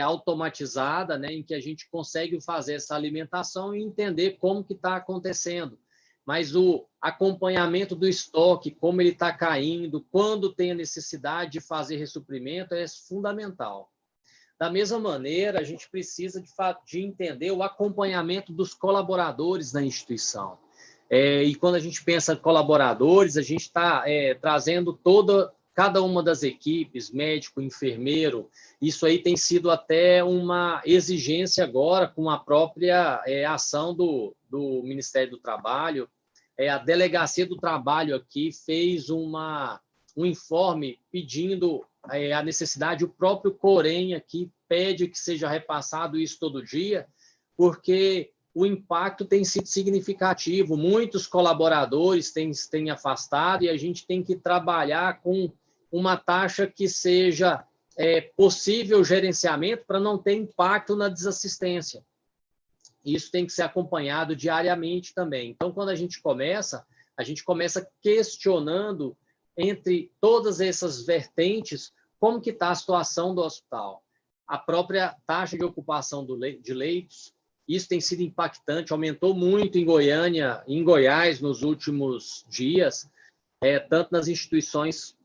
automatizada, né, em que a gente consegue fazer essa alimentação e entender como que está acontecendo. Mas o acompanhamento do estoque, como ele está caindo, quando tem a necessidade de fazer ressuprimento, é fundamental. Da mesma maneira, a gente precisa de entender o acompanhamento dos colaboradores da instituição. E quando a gente pensa em colaboradores, a gente está trazendo cada uma das equipes, médico, enfermeiro. Isso aí tem sido até uma exigência agora com a própria ação do Ministério do Trabalho. A Delegacia do Trabalho aqui fez um informe pedindo a necessidade, o próprio Corém aqui pede que seja repassado isso todo dia, porque o impacto tem sido significativo, muitos colaboradores têm afastado e a gente tem que trabalhar com uma taxa que seja possível gerenciamento para não ter impacto na desassistência. Isso tem que ser acompanhado diariamente também. Então, quando a gente começa questionando entre todas essas vertentes, como que está a situação do hospital. A própria taxa de ocupação de leitos, isso tem sido impactante, aumentou muito em Goiânia, em Goiás, nos últimos dias, tanto nas instituições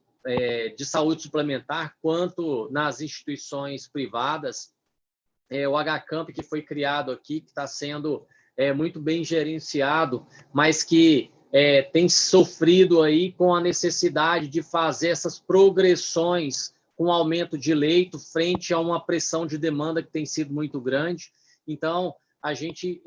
de saúde suplementar, quanto nas instituições privadas. O HCamp, que foi criado aqui, que está sendo muito bem gerenciado, mas que tem sofrido aí com a necessidade de fazer essas progressões com aumento de leito frente a uma pressão de demanda que tem sido muito grande. Então, a gente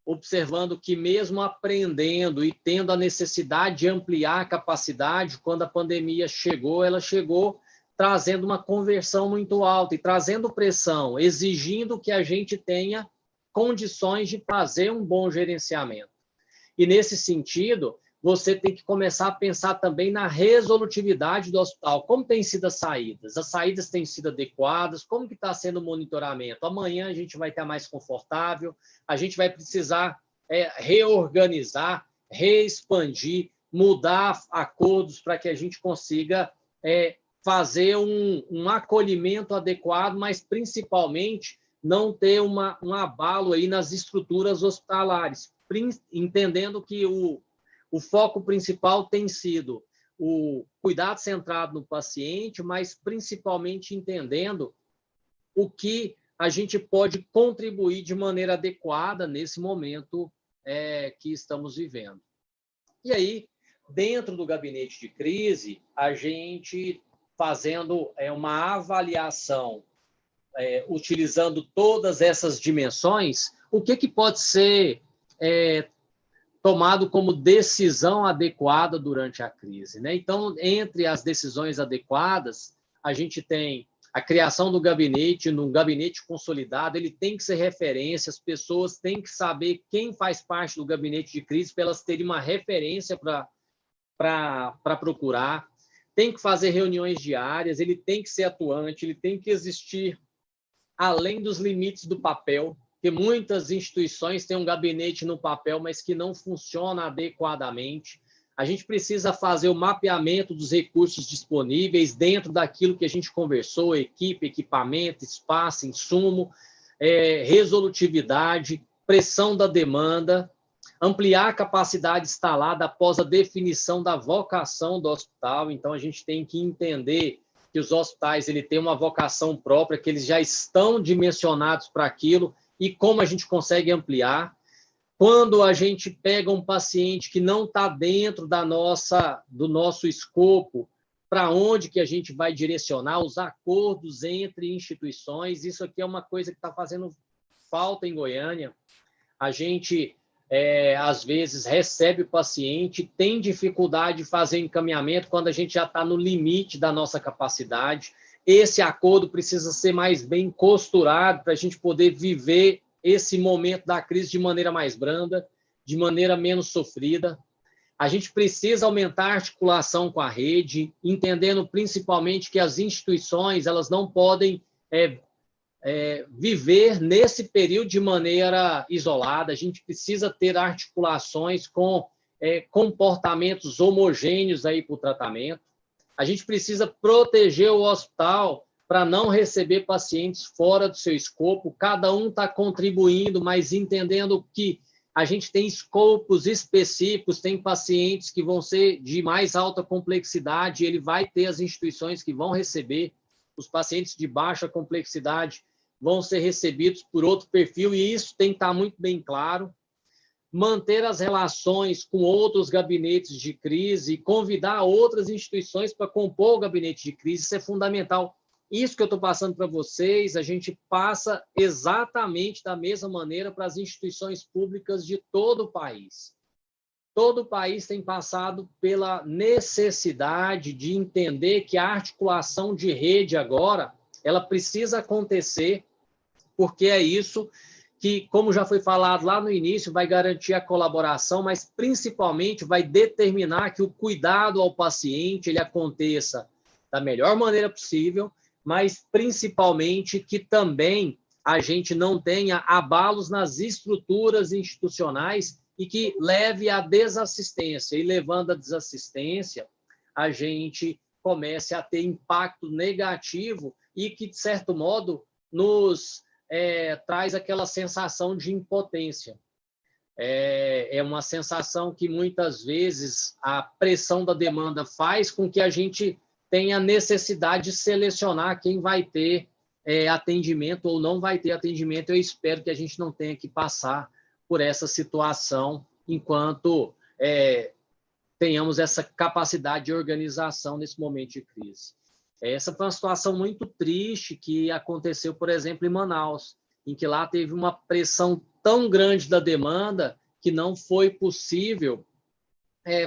observando que mesmo aprendendo e tendo a necessidade de ampliar a capacidade, quando a pandemia chegou, ela chegou trazendo uma conversão muito alta e trazendo pressão, exigindo que a gente tenha condições de fazer um bom gerenciamento. E, nesse sentido, você tem que começar a pensar também na resolutividade do hospital. Como têm sido as saídas? As saídas têm sido adequadas? Como que está sendo o monitoramento? Amanhã a gente vai estar mais confortável, a gente vai precisar reorganizar, reexpandir, mudar acordos para que a gente consiga fazer um acolhimento adequado, mas principalmente não ter um abalo aí nas estruturas hospitalares, entendendo que o foco principal tem sido o cuidado centrado no paciente, mas principalmente entendendo o que a gente pode contribuir de maneira adequada nesse momento que estamos vivendo. E aí, dentro do gabinete de crise, a gente fazendo uma avaliação, utilizando todas essas dimensões, o que pode ser tomado como decisão adequada durante a crise, né? Então, entre as decisões adequadas, a gente tem a criação do gabinete, num gabinete consolidado, ele tem que ser referência, as pessoas têm que saber quem faz parte do gabinete de crise para elas terem uma referência para procurar, tem que fazer reuniões diárias, ele tem que ser atuante, ele tem que existir além dos limites do papel, porque muitas instituições têm um gabinete no papel, mas que não funciona adequadamente. A gente precisa fazer o mapeamento dos recursos disponíveis dentro daquilo que a gente conversou, equipe, equipamento, espaço, insumo, resolutividade, pressão da demanda, ampliar a capacidade instalada após a definição da vocação do hospital. Então, a gente tem que entender que os hospitais têm uma vocação própria, que eles já estão dimensionados para aquilo, e como a gente consegue ampliar. Quando a gente pega um paciente que não está dentro do nosso escopo, para onde que a gente vai direcionar os acordos entre instituições? Isso aqui é uma coisa que está fazendo falta em Goiânia. A gente, às vezes, recebe o paciente, tem dificuldade de fazer encaminhamento quando a gente já está no limite da nossa capacidade. Esse acordo precisa ser mais bem costurado para a gente poder viver esse momento da crise de maneira mais branda, de maneira menos sofrida. A gente precisa aumentar a articulação com a rede, entendendo principalmente que as instituições elas não podem viver nesse período de maneira isolada. A gente precisa ter articulações com comportamentos homogêneos aí para o tratamento. A gente precisa proteger o hospital para não receber pacientes fora do seu escopo. Cada um está contribuindo, mas entendendo que a gente tem escopos específicos, tem pacientes que vão ser de mais alta complexidade, ele vai ter as instituições que vão receber, os pacientes de baixa complexidade vão ser recebidos por outro perfil, e isso tem que estar muito bem claro. Manter as relações com outros gabinetes de crise, convidar outras instituições para compor o gabinete de crise, isso é fundamental. Isso que eu estou passando para vocês, a gente passa exatamente da mesma maneira para as instituições públicas de todo o país. Todo o país tem passado pela necessidade de entender que a articulação de rede agora, ela precisa acontecer, porque é isso que, como já foi falado lá no início, vai garantir a colaboração, mas principalmente vai determinar que o cuidado ao paciente ele aconteça da melhor maneira possível, mas principalmente que também a gente não tenha abalos nas estruturas institucionais e que leve à desassistência. E levando à desassistência, a gente comece a ter impacto negativo e que, de certo modo, nos traz aquela sensação de impotência. É uma sensação que, muitas vezes, a pressão da demanda faz com que a gente tenha necessidade de selecionar quem vai ter atendimento ou não vai ter atendimento. Eu espero que a gente não tenha que passar por essa situação enquanto tenhamos essa capacidade de organização nesse momento de crise. Essa foi uma situação muito triste que aconteceu, por exemplo, em Manaus, em que lá teve uma pressão tão grande da demanda que não foi possível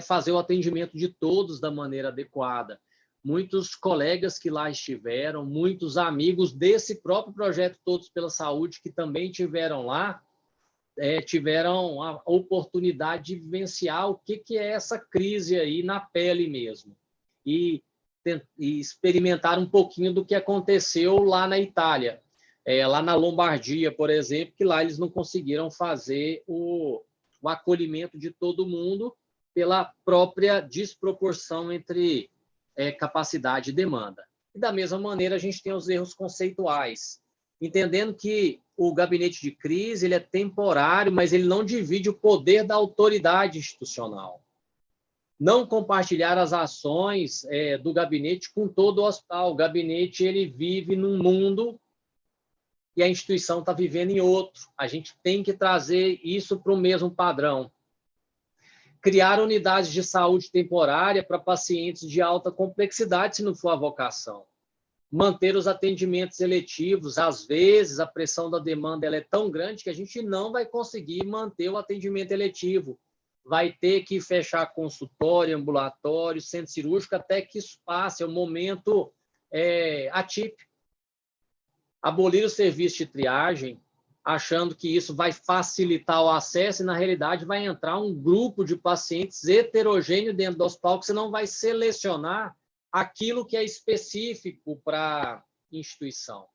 fazer o atendimento de todos da maneira adequada. Muitos colegas que lá estiveram, muitos amigos desse próprio projeto Todos pela Saúde, que também tiveram lá, tiveram a oportunidade de vivenciar o que é essa crise aí na pele mesmo. E experimentar um pouquinho do que aconteceu lá na Itália, lá na Lombardia, por exemplo, que lá eles não conseguiram fazer o acolhimento de todo mundo pela própria desproporção entre capacidade e demanda. E, da mesma maneira, a gente tem os erros conceituais, entendendo que o gabinete de crise ele é temporário, mas ele não divide o poder da autoridade institucional. Não compartilhar as ações do gabinete com todo o hospital. O gabinete ele vive num mundo e a instituição está vivendo em outro. A gente tem que trazer isso para o mesmo padrão. Criar unidades de saúde temporária para pacientes de alta complexidade, se não for a vocação. Manter os atendimentos eletivos. Às vezes, a pressão da demanda ela é tão grande que a gente não vai conseguir manter o atendimento eletivo. Vai ter que fechar consultório, ambulatório, centro cirúrgico, até que isso passe. É um momento atípico. Abolir o serviço de triagem, achando que isso vai facilitar o acesso, e, na realidade, vai entrar um grupo de pacientes heterogêneo dentro do hospital, que você não vai selecionar aquilo que é específico para a instituição.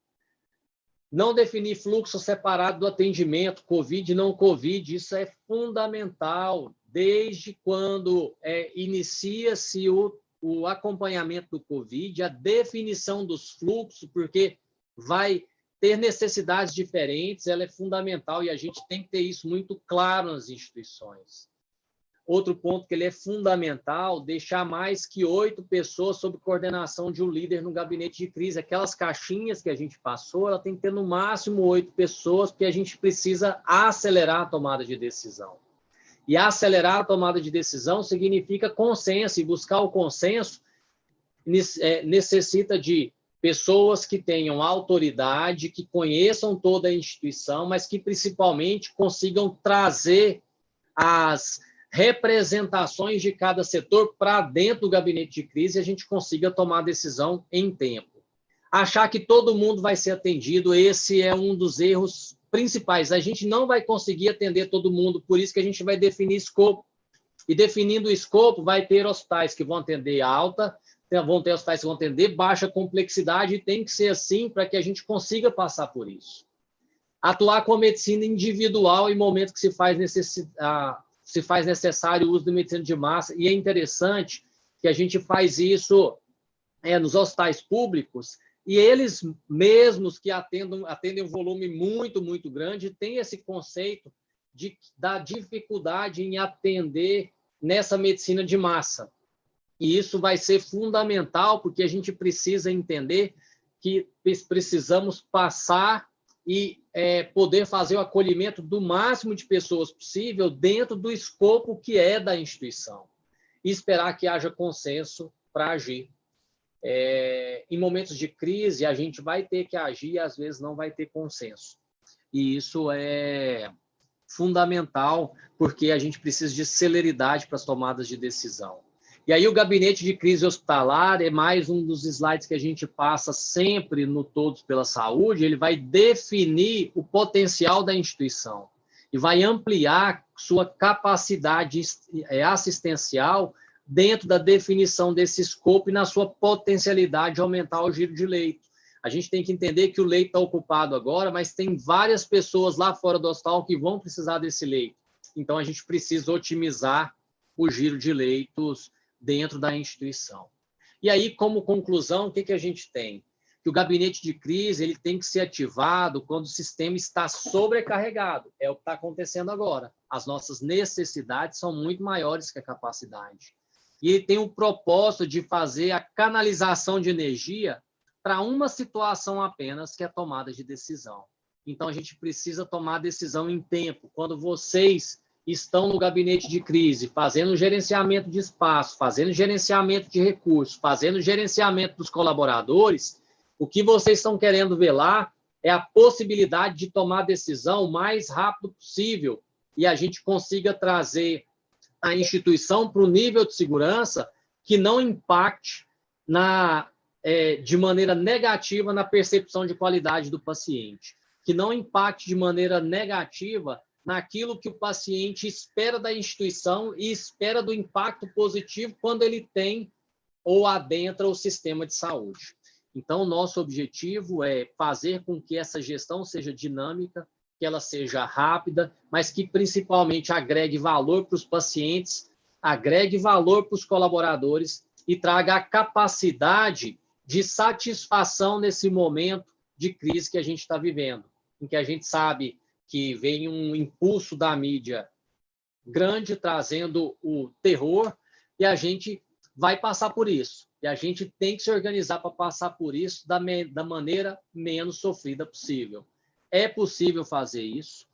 Não definir fluxo separado do atendimento, COVID e não COVID, isso é fundamental, desde quando inicia-se o acompanhamento do COVID, a definição dos fluxos, porque vai ter necessidades diferentes, ela é fundamental e a gente tem que ter isso muito claro nas instituições. Outro ponto que ele é fundamental, deixar mais que 8 pessoas sob coordenação de um líder no gabinete de crise. Aquelas caixinhas que a gente passou, ela tem que ter no máximo 8 pessoas, porque a gente precisa acelerar a tomada de decisão. E acelerar a tomada de decisão significa consenso, e buscar o consenso necessita de pessoas que tenham autoridade, que conheçam toda a instituição, mas que principalmente consigam trazer as representações de cada setor para dentro do gabinete de crise e a gente consiga tomar a decisão em tempo. Achar que todo mundo vai ser atendido, esse é um dos erros principais. A gente não vai conseguir atender todo mundo, por isso que a gente vai definir escopo. E definindo o escopo, vai ter hospitais que vão atender alta, vão ter hospitais que vão atender baixa complexidade, e tem que ser assim para que a gente consiga passar por isso. Atuar com a medicina individual em momentos que se faz necessário o uso de medicina de massa, e é interessante que a gente faz isso nos hospitais públicos, e eles mesmos que atendem um volume muito, muito grande, têm esse conceito da dificuldade em atender nessa medicina de massa. E isso vai ser fundamental, porque a gente precisa entender que precisamos passar e poder fazer o acolhimento do máximo de pessoas possível dentro do escopo que é da instituição. E esperar que haja consenso para agir. Em momentos de crise, a gente vai ter que agir e, às vezes, não vai ter consenso. E isso é fundamental, porque a gente precisa de celeridade para as tomadas de decisão. E aí o gabinete de crise hospitalar é mais um dos slides que a gente passa sempre no Todos pela Saúde. Ele vai definir o potencial da instituição e vai ampliar sua capacidade assistencial dentro da definição desse escopo e na sua potencialidade de aumentar o giro de leito. A gente tem que entender que o leito está ocupado agora, mas tem várias pessoas lá fora do hospital que vão precisar desse leito. Então, a gente precisa otimizar o giro de leitos dentro da instituição. E aí, como conclusão, o que a gente tem? Que o gabinete de crise ele tem que ser ativado quando o sistema está sobrecarregado. É o que está acontecendo agora. As nossas necessidades são muito maiores que a capacidade. E ele tem o propósito de fazer a canalização de energia para uma situação apenas, que é a tomada de decisão. Então, a gente precisa tomar decisão em tempo. Quando vocês estão no gabinete de crise, fazendo gerenciamento de espaço, fazendo gerenciamento de recursos, fazendo gerenciamento dos colaboradores, o que vocês estão querendo ver lá é a possibilidade de tomar decisão o mais rápido possível e a gente consiga trazer a instituição para o nível de segurança que não impacte de maneira negativa na percepção de qualidade do paciente, que não impacte de maneira negativa naquilo que o paciente espera da instituição e espera do impacto positivo quando ele tem ou adentra o sistema de saúde. Então, o nosso objetivo é fazer com que essa gestão seja dinâmica, que ela seja rápida, mas que principalmente agregue valor para os pacientes, agregue valor para os colaboradores e traga a capacidade de satisfação nesse momento de crise que a gente está vivendo, em que a gente sabe que vem um impulso da mídia grande trazendo o terror e a gente vai passar por isso. E a gente tem que se organizar para passar por isso da maneira menos sofrida possível. É possível fazer isso,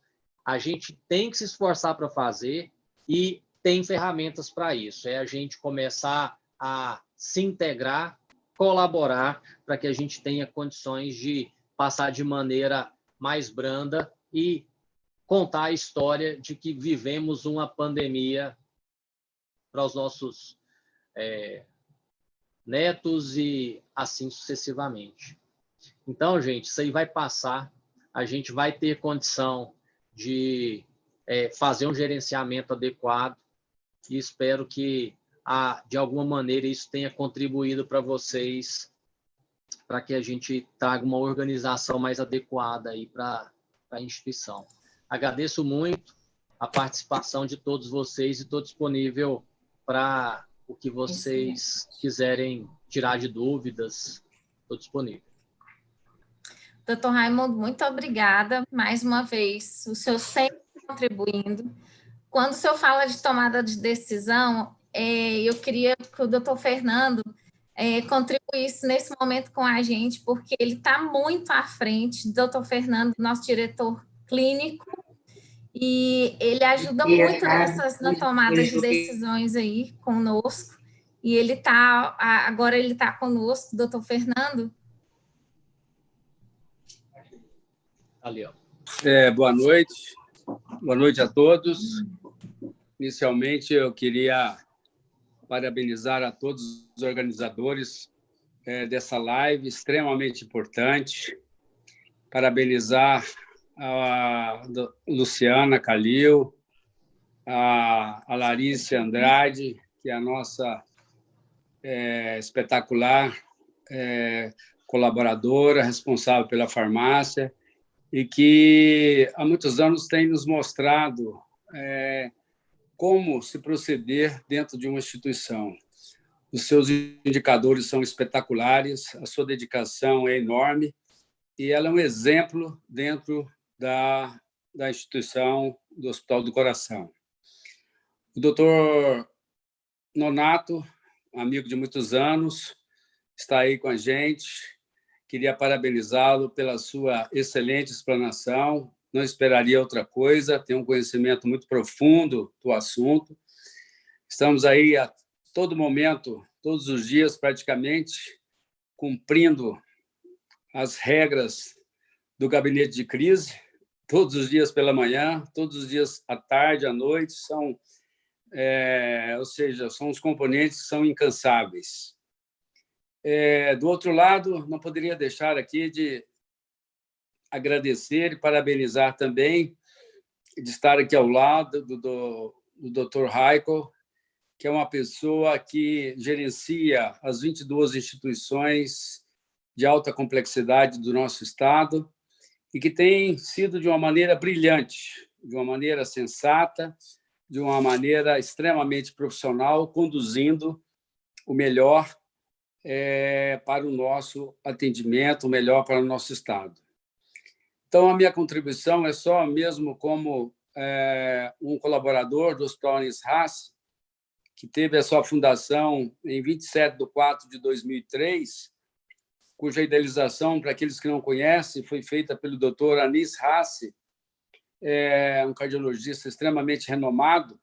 a gente tem que se esforçar para fazer e tem ferramentas para isso. É a gente começar a se integrar, colaborar para que a gente tenha condições de passar de maneira mais branda e contar a história de que vivemos uma pandemia para os nossos netos e assim sucessivamente. Então, gente, isso aí vai passar, a gente vai ter condição de fazer um gerenciamento adequado e espero que, de alguma maneira, isso tenha contribuído para vocês, para que a gente traga uma organização mais adequada aí para a instituição. Agradeço muito a participação de todos vocês e estou disponível para o que vocês quiserem tirar de dúvidas. Estou disponível. Doutor Raimundo, muito obrigada mais uma vez. O senhor sempre contribuindo. Quando o senhor fala de tomada de decisão, eu queria que o doutor Fernando contribuísse nesse momento com a gente, porque ele está muito à frente. Doutor Fernando, nosso diretor clínico, e ele ajuda muito na tomada de decisões aí conosco. E agora ele está conosco, doutor Fernando. Ali, ó. Boa noite a todos. Inicialmente, eu queria parabenizar a todos os organizadores dessa live extremamente importante, parabenizar a Luciana Calil, a Larissa Andrade, que é a nossa espetacular colaboradora, responsável pela farmácia, e que há muitos anos tem nos mostrado como se proceder dentro de uma instituição. Os seus indicadores são espetaculares, a sua dedicação é enorme e ela é um exemplo dentro da instituição do Hospital do Coração. O doutor Nonato, amigo de muitos anos, está aí com a gente. Queria parabenizá-lo pela sua excelente explanação. Não esperaria outra coisa, tem um conhecimento muito profundo do assunto. Estamos aí a todo momento, todos os dias, praticamente, cumprindo as regras do gabinete de crise, todos os dias pela manhã, todos os dias à tarde, à noite, ou seja, são os componentes que são incansáveis. Do outro lado, não poderia deixar aqui de agradecer e parabenizar também, de estar aqui ao lado do Dr. Raico, que é uma pessoa que gerencia as 22 instituições de alta complexidade do nosso Estado e que tem sido de uma maneira brilhante, de uma maneira sensata, de uma maneira extremamente profissional, conduzindo o melhor para o nosso atendimento, o melhor para o nosso Estado. Então, a minha contribuição é só mesmo como um colaborador do Hospital Anis Haas, que teve a sua fundação em 27 de 4 de 2003, cuja idealização, para aqueles que não conhecem, foi feita pelo Dr. Anis Haas, um cardiologista extremamente renomado,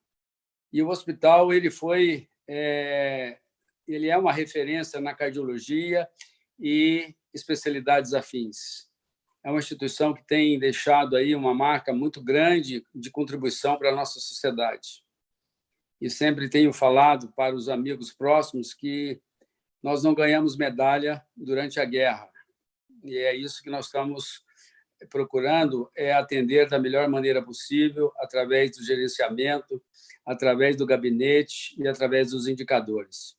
e o hospital ele é uma referência na cardiologia e especialidades afins. É uma instituição que tem deixado aí uma marca muito grande de contribuição para a nossa sociedade. E sempre tenho falado para os amigos próximos que nós não ganhamos medalha durante a guerra. E é isso que nós estamos procurando, atender da melhor maneira possível, através do gerenciamento, através do gabinete e através dos indicadores.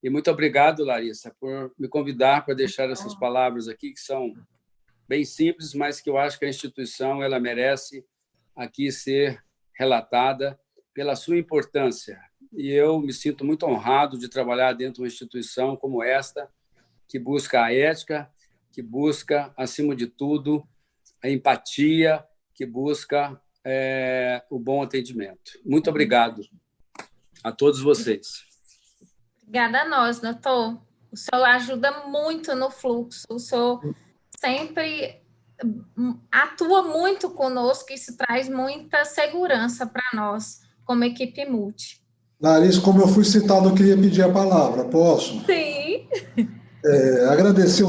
E muito obrigado, Larissa, por me convidar para deixar essas palavras aqui, que são bem simples, mas que eu acho que a instituição ela merece aqui ser relatada pela sua importância. E eu me sinto muito honrado de trabalhar dentro de uma instituição como esta, que busca a ética, que busca, acima de tudo, a empatia, que busca o bom atendimento. Muito obrigado a todos vocês. Obrigada a nós, doutor. O senhor ajuda muito no fluxo, o senhor sempre atua muito conosco, isso traz muita segurança para nós, como equipe multi. Larissa, como eu fui citado, eu queria pedir a palavra, posso? Sim. Agradecer.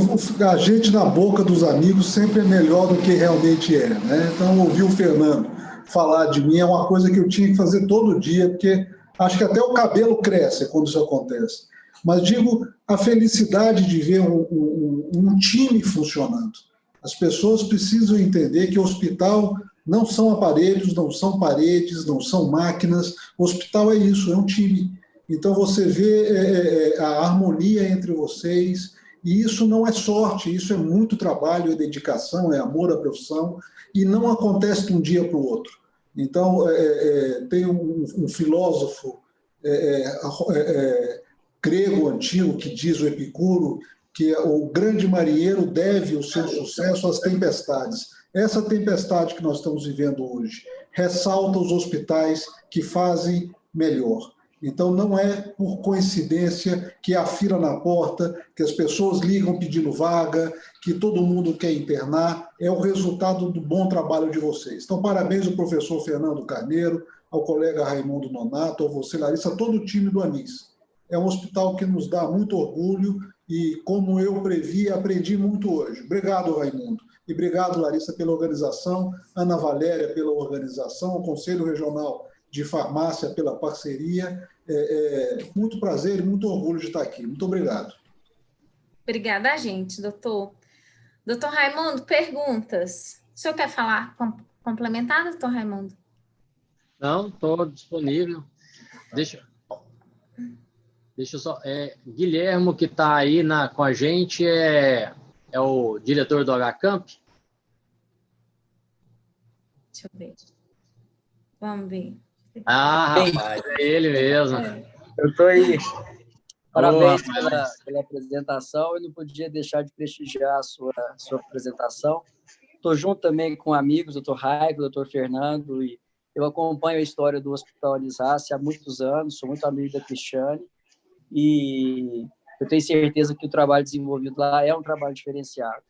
A gente na boca dos amigos sempre é melhor do que realmente é, né? Então, ouvir o Fernando falar de mim é uma coisa que eu tinha que fazer todo dia, porque acho que até o cabelo cresce quando isso acontece. Mas digo, a felicidade de ver um time funcionando. As pessoas precisam entender que o hospital não são aparelhos, não são paredes, não são máquinas. O hospital é isso, é um time. Então, você vê a harmonia entre vocês, e isso não é sorte, isso é muito trabalho, é dedicação, é amor à profissão, e não acontece de um dia para o outro. Então, tem um filósofo grego antigo que diz, o Epicuro, que o grande marinheiro deve o seu sucesso às tempestades. Essa tempestade que nós estamos vivendo hoje ressalta os hospitais que fazem melhor. Então, não é por coincidência que há fila na porta, que as pessoas ligam pedindo vaga, que todo mundo quer internar, é o resultado do bom trabalho de vocês. Então, parabéns ao professor Fernando Carneiro, ao colega Raimundo Nonato, a você, Larissa, a todo o time do ANIS. É um hospital que nos dá muito orgulho e, como eu previ, aprendi muito hoje. Obrigado, Raimundo. E obrigado, Larissa, pela organização, Ana Valéria pela organização, o Conselho Regional de Farmácia pela parceria. Muito prazer e muito orgulho de estar aqui. Muito obrigado. Obrigada a gente, doutor. Doutor Raimundo, perguntas. O senhor quer falar, complementar, doutor Raimundo? Não, estou disponível. Deixa eu só... Guilhermo, que está aí com a gente, é o diretor do HCamp? Deixa eu ver. Vamos ver. Rapaz, é ele mesmo. Eu estou aí. Parabéns pela apresentação. Eu não podia deixar de prestigiar a sua apresentação. Estou junto também com amigos, doutor Raico, doutor Fernando, e eu acompanho a história do Hospital Alisácia há muitos anos, sou muito amigo da Cristiane, e eu tenho certeza que o trabalho desenvolvido lá é um trabalho diferenciado.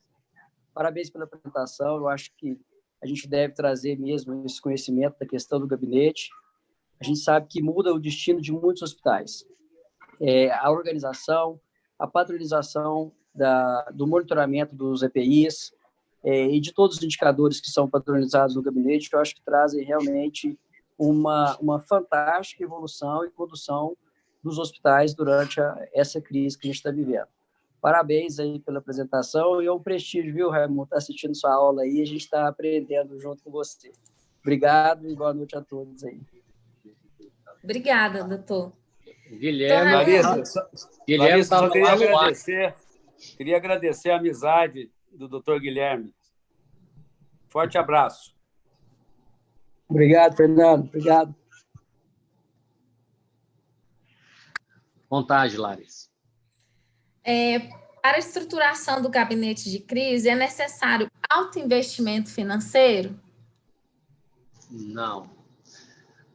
Parabéns pela apresentação. Eu acho que a gente deve trazer mesmo esse conhecimento da questão do gabinete. A gente sabe que muda o destino de muitos hospitais. A organização, a padronização do monitoramento dos EPIs e de todos os indicadores que são padronizados no gabinete, que eu acho que trazem realmente uma fantástica evolução e condução dos hospitais durante essa crise que a gente está vivendo. Parabéns aí pela apresentação, e é um prestígio, viu, Raimundo, estar assistindo sua aula aí, a gente está aprendendo junto com você. Obrigado e boa noite a todos aí. Obrigada, doutor. Guilherme, Larissa, estava queria agradecer a amizade do doutor Guilherme. Forte abraço. Obrigado, Fernando. Obrigado. Vontade, Larissa. Para a estruturação do gabinete de crise, é necessário alto investimento financeiro? Não.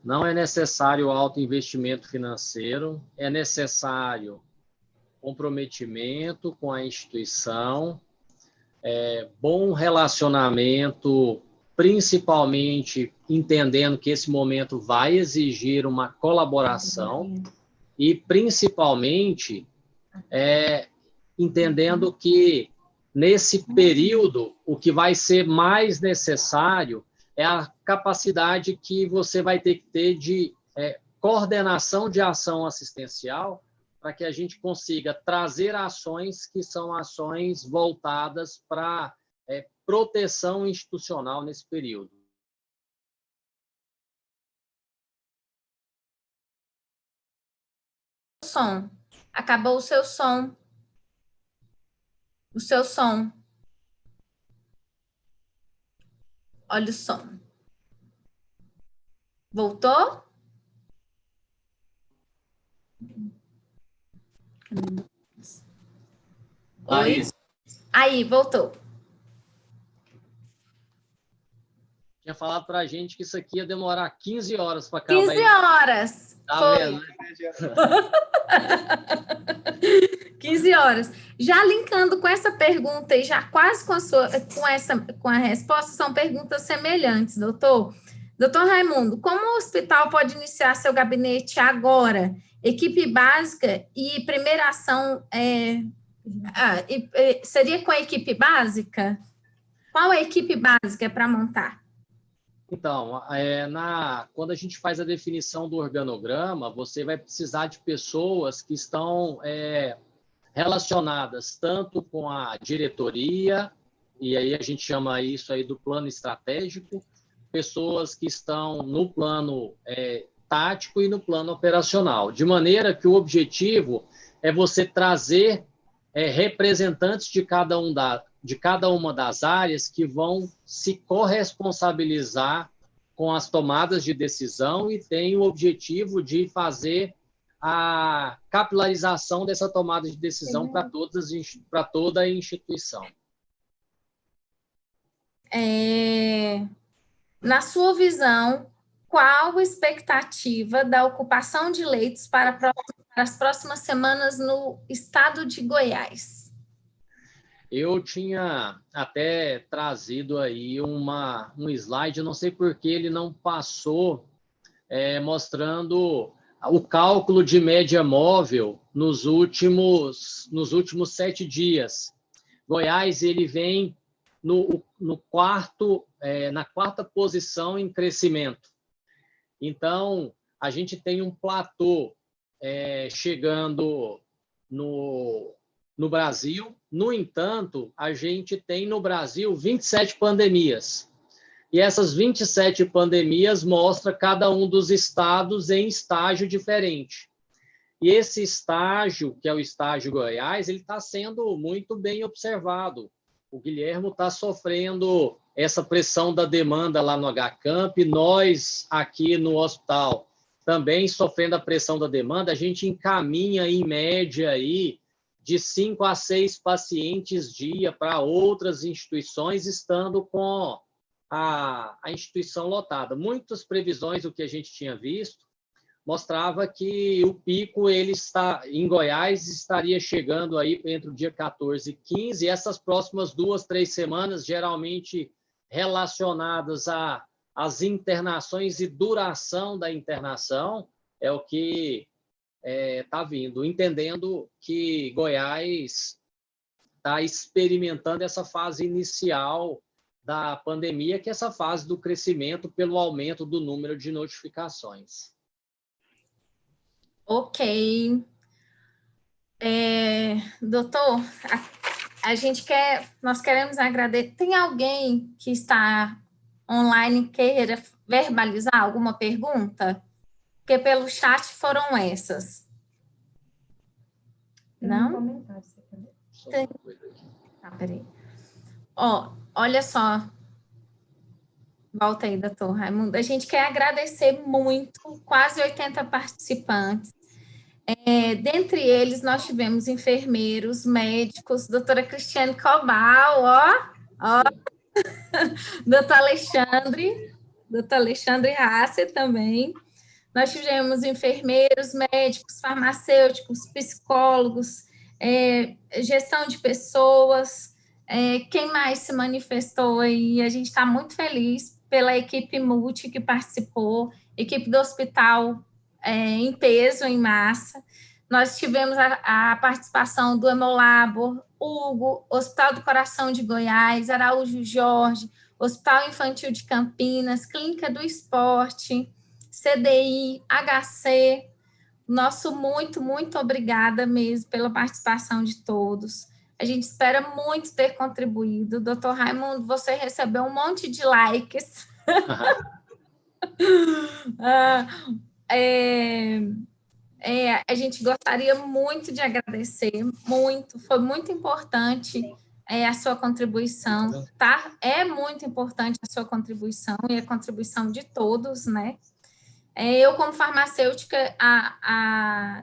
Não é necessário alto investimento financeiro, é necessário comprometimento com a instituição, bom relacionamento, principalmente entendendo que esse momento vai exigir uma colaboração e, principalmente, entendendo que, nesse período, o que vai ser mais necessário é a capacidade que você vai ter que ter de coordenação de ação assistencial para que a gente consiga trazer ações que são ações voltadas para proteção institucional nesse período. Som. Acabou o seu som. O seu som. Olha o som. Voltou? Aí. Aí, voltou. Tinha falado para a gente que isso aqui ia demorar 15 horas para acabar. 15 horas. Tá Foi. vendo? 15 horas. Já linkando com essa pergunta e já quase com a resposta, são perguntas semelhantes, doutor. Doutor Raimundo, como o hospital pode iniciar seu gabinete agora? Equipe básica e primeira ação seria com a equipe básica? Qual a equipe básica para montar? Então, quando a gente faz a definição do organograma, você vai precisar de pessoas que estão relacionadas tanto com a diretoria, e aí a gente chama isso aí do plano estratégico, pessoas que estão no plano tático e no plano operacional, de maneira que o objetivo é você trazer representantes de cada uma das áreas que vão se corresponsabilizar com as tomadas de decisão e tem o objetivo de fazer a capilarização dessa tomada de decisão para toda a instituição. Na sua visão, qual a expectativa da ocupação de leitos para as próximas semanas no estado de Goiás? Eu tinha até trazido aí um slide, eu não sei por que ele não passou, mostrando o cálculo de média móvel nos últimos 7 dias. Goiás, ele vem na quarta posição em crescimento. Então, a gente tem um platô chegando no Brasil. No entanto, a gente tem no Brasil 27 pandemias. E essas 27 pandemias mostram cada um dos estados em estágio diferente. E esse estágio, que é o estágio Goiás, ele está sendo muito bem observado. O Guilhermo está sofrendo essa pressão da demanda lá no HCamp, nós aqui no hospital também sofrendo a pressão da demanda, a gente encaminha em média aí de 5 a 6 pacientes dia para outras instituições, estando com a instituição lotada. Muitas previsões do que a gente tinha visto mostrava que o pico em Goiás estaria chegando aí entre o dia 14 e 15, e essas próximas 2, 3 semanas, geralmente relacionadas às internações e duração da internação, é o que está vindo, entendendo que Goiás está experimentando essa fase inicial da pandemia, que é essa fase do crescimento pelo aumento do número de notificações. Ok. Doutor, nós queremos agradecer. Tem alguém que está online queira verbalizar alguma pergunta? Porque pelo chat foram essas. Não? Tem. Peraí. Olha só. Volta aí, doutor Raimundo. A gente quer agradecer muito, quase 80 participantes. Dentre eles, nós tivemos enfermeiros, médicos, doutora Cristiane Cobal, doutor Alexandre Hasser também. Nós tivemos enfermeiros, médicos, farmacêuticos, psicólogos, gestão de pessoas, quem mais se manifestou aí? A gente está muito feliz pela equipe multi que participou, equipe do hospital em peso, em massa. Nós tivemos a participação do Hemolabor, Hugo, Hospital do Coração de Goiás, Araújo Jorge, Hospital Infantil de Campinas, Clínica do Esporte, CDI, HC. Nosso muito obrigada mesmo pela participação de todos. A gente espera muito ter contribuído. Doutor Raimundo, você recebeu um monte de likes. A gente gostaria muito de agradecer, foi muito importante a sua contribuição, tá? É muito importante a sua contribuição e a contribuição de todos, né? Eu, como farmacêutica,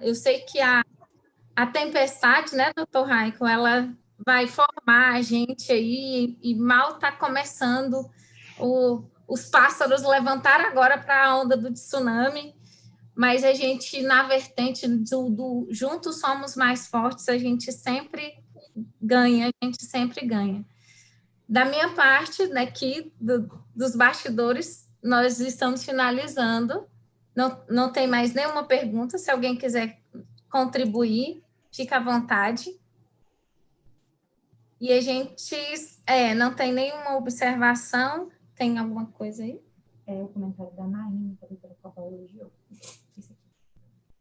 eu sei que a tempestade, né, doutor Raico, ela vai formar a gente aí, e mal está começando, os pássaros levantaram agora para a onda do tsunami, mas a gente, na vertente do juntos somos mais fortes, a gente sempre ganha, Da minha parte, daqui, dos bastidores, nós estamos finalizando. Não tem mais nenhuma pergunta. Se alguém quiser contribuir, fica à vontade. E a gente não tem nenhuma observação. Tem alguma coisa aí? O comentário da Naíma, que a doutora Coppola elogiou.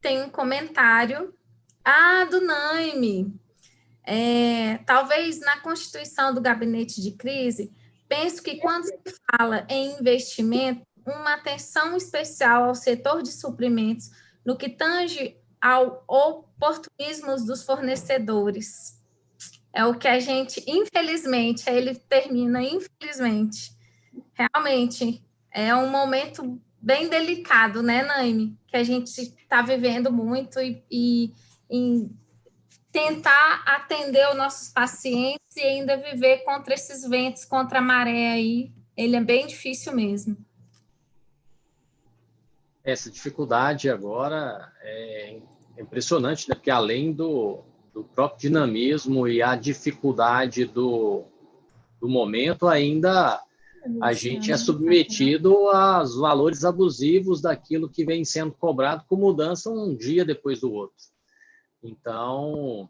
Tem um comentário. Do Naime. Talvez na constituição do gabinete de crise, penso que quando se fala em investimento, uma atenção especial ao setor de suprimentos, no que tange ao oportunismo dos fornecedores. É o que a gente, infelizmente, aí ele termina, infelizmente. Realmente, é um momento bem delicado, né, Naime? Que a gente está vivendo muito e tentar atender os nossos pacientes e ainda viver contra esses ventos, contra a maré aí, ele é bem difícil mesmo. Essa dificuldade agora é impressionante, né? Porque além do próprio dinamismo e a dificuldade do momento, ainda a gente é submetido aos valores abusivos daquilo que vem sendo cobrado com mudança um dia depois do outro. Então,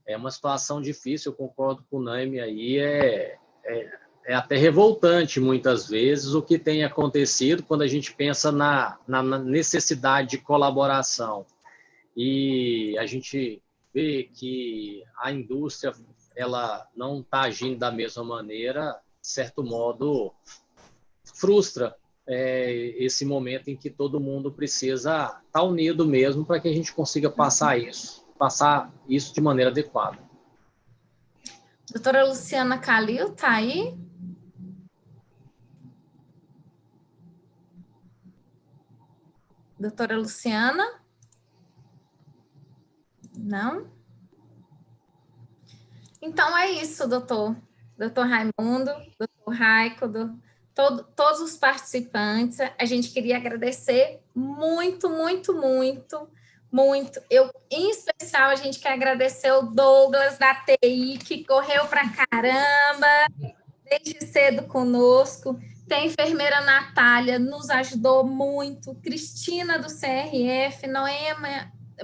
é uma situação difícil, eu concordo com o Naime aí, é até revoltante muitas vezes o que tem acontecido quando a gente pensa na necessidade de colaboração. E a gente vê que a indústria ela não está agindo da mesma maneira, de certo modo, frustra esse momento em que todo mundo precisa estar unido mesmo para que a gente consiga passar isso de maneira adequada. Doutora Luciana Calil, está aí? Doutora Luciana? Não? Então é isso, doutor Raimundo, doutor Raico, todos os participantes. A gente queria agradecer muito, muito, muito, muito. Em especial, a gente quer agradecer o Douglas da TI, que correu para caramba, desde cedo conosco. Tem a enfermeira Natália, nos ajudou muito. Cristina do CRF,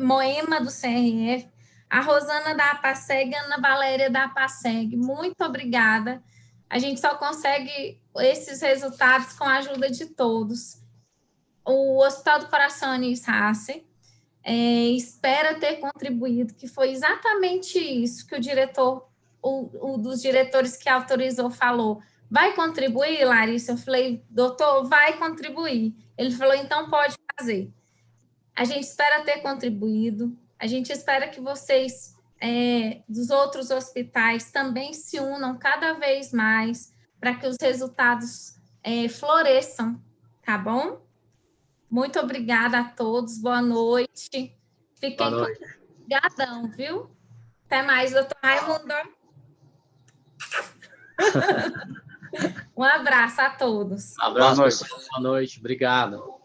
Moema do CRF, a Rosana da APASEG, Ana Valéria da APASEG. Muito obrigada. A gente só consegue esses resultados com a ajuda de todos. O Hospital do Coração Anis Rassi espera ter contribuído, que foi exatamente isso que o diretor, um dos diretores que autorizou falou. Vai contribuir, Larissa? Eu falei, doutor, vai contribuir. Ele falou, então pode fazer. A gente espera ter contribuído, a gente espera que vocês dos outros hospitais também se unam cada vez mais para que os resultados floresçam, tá bom? Muito obrigada a todos, boa noite. Fiquem com obrigadão, viu? Até mais, doutor Raimundo. Um abraço a todos. Abraço, boa noite. Obrigado.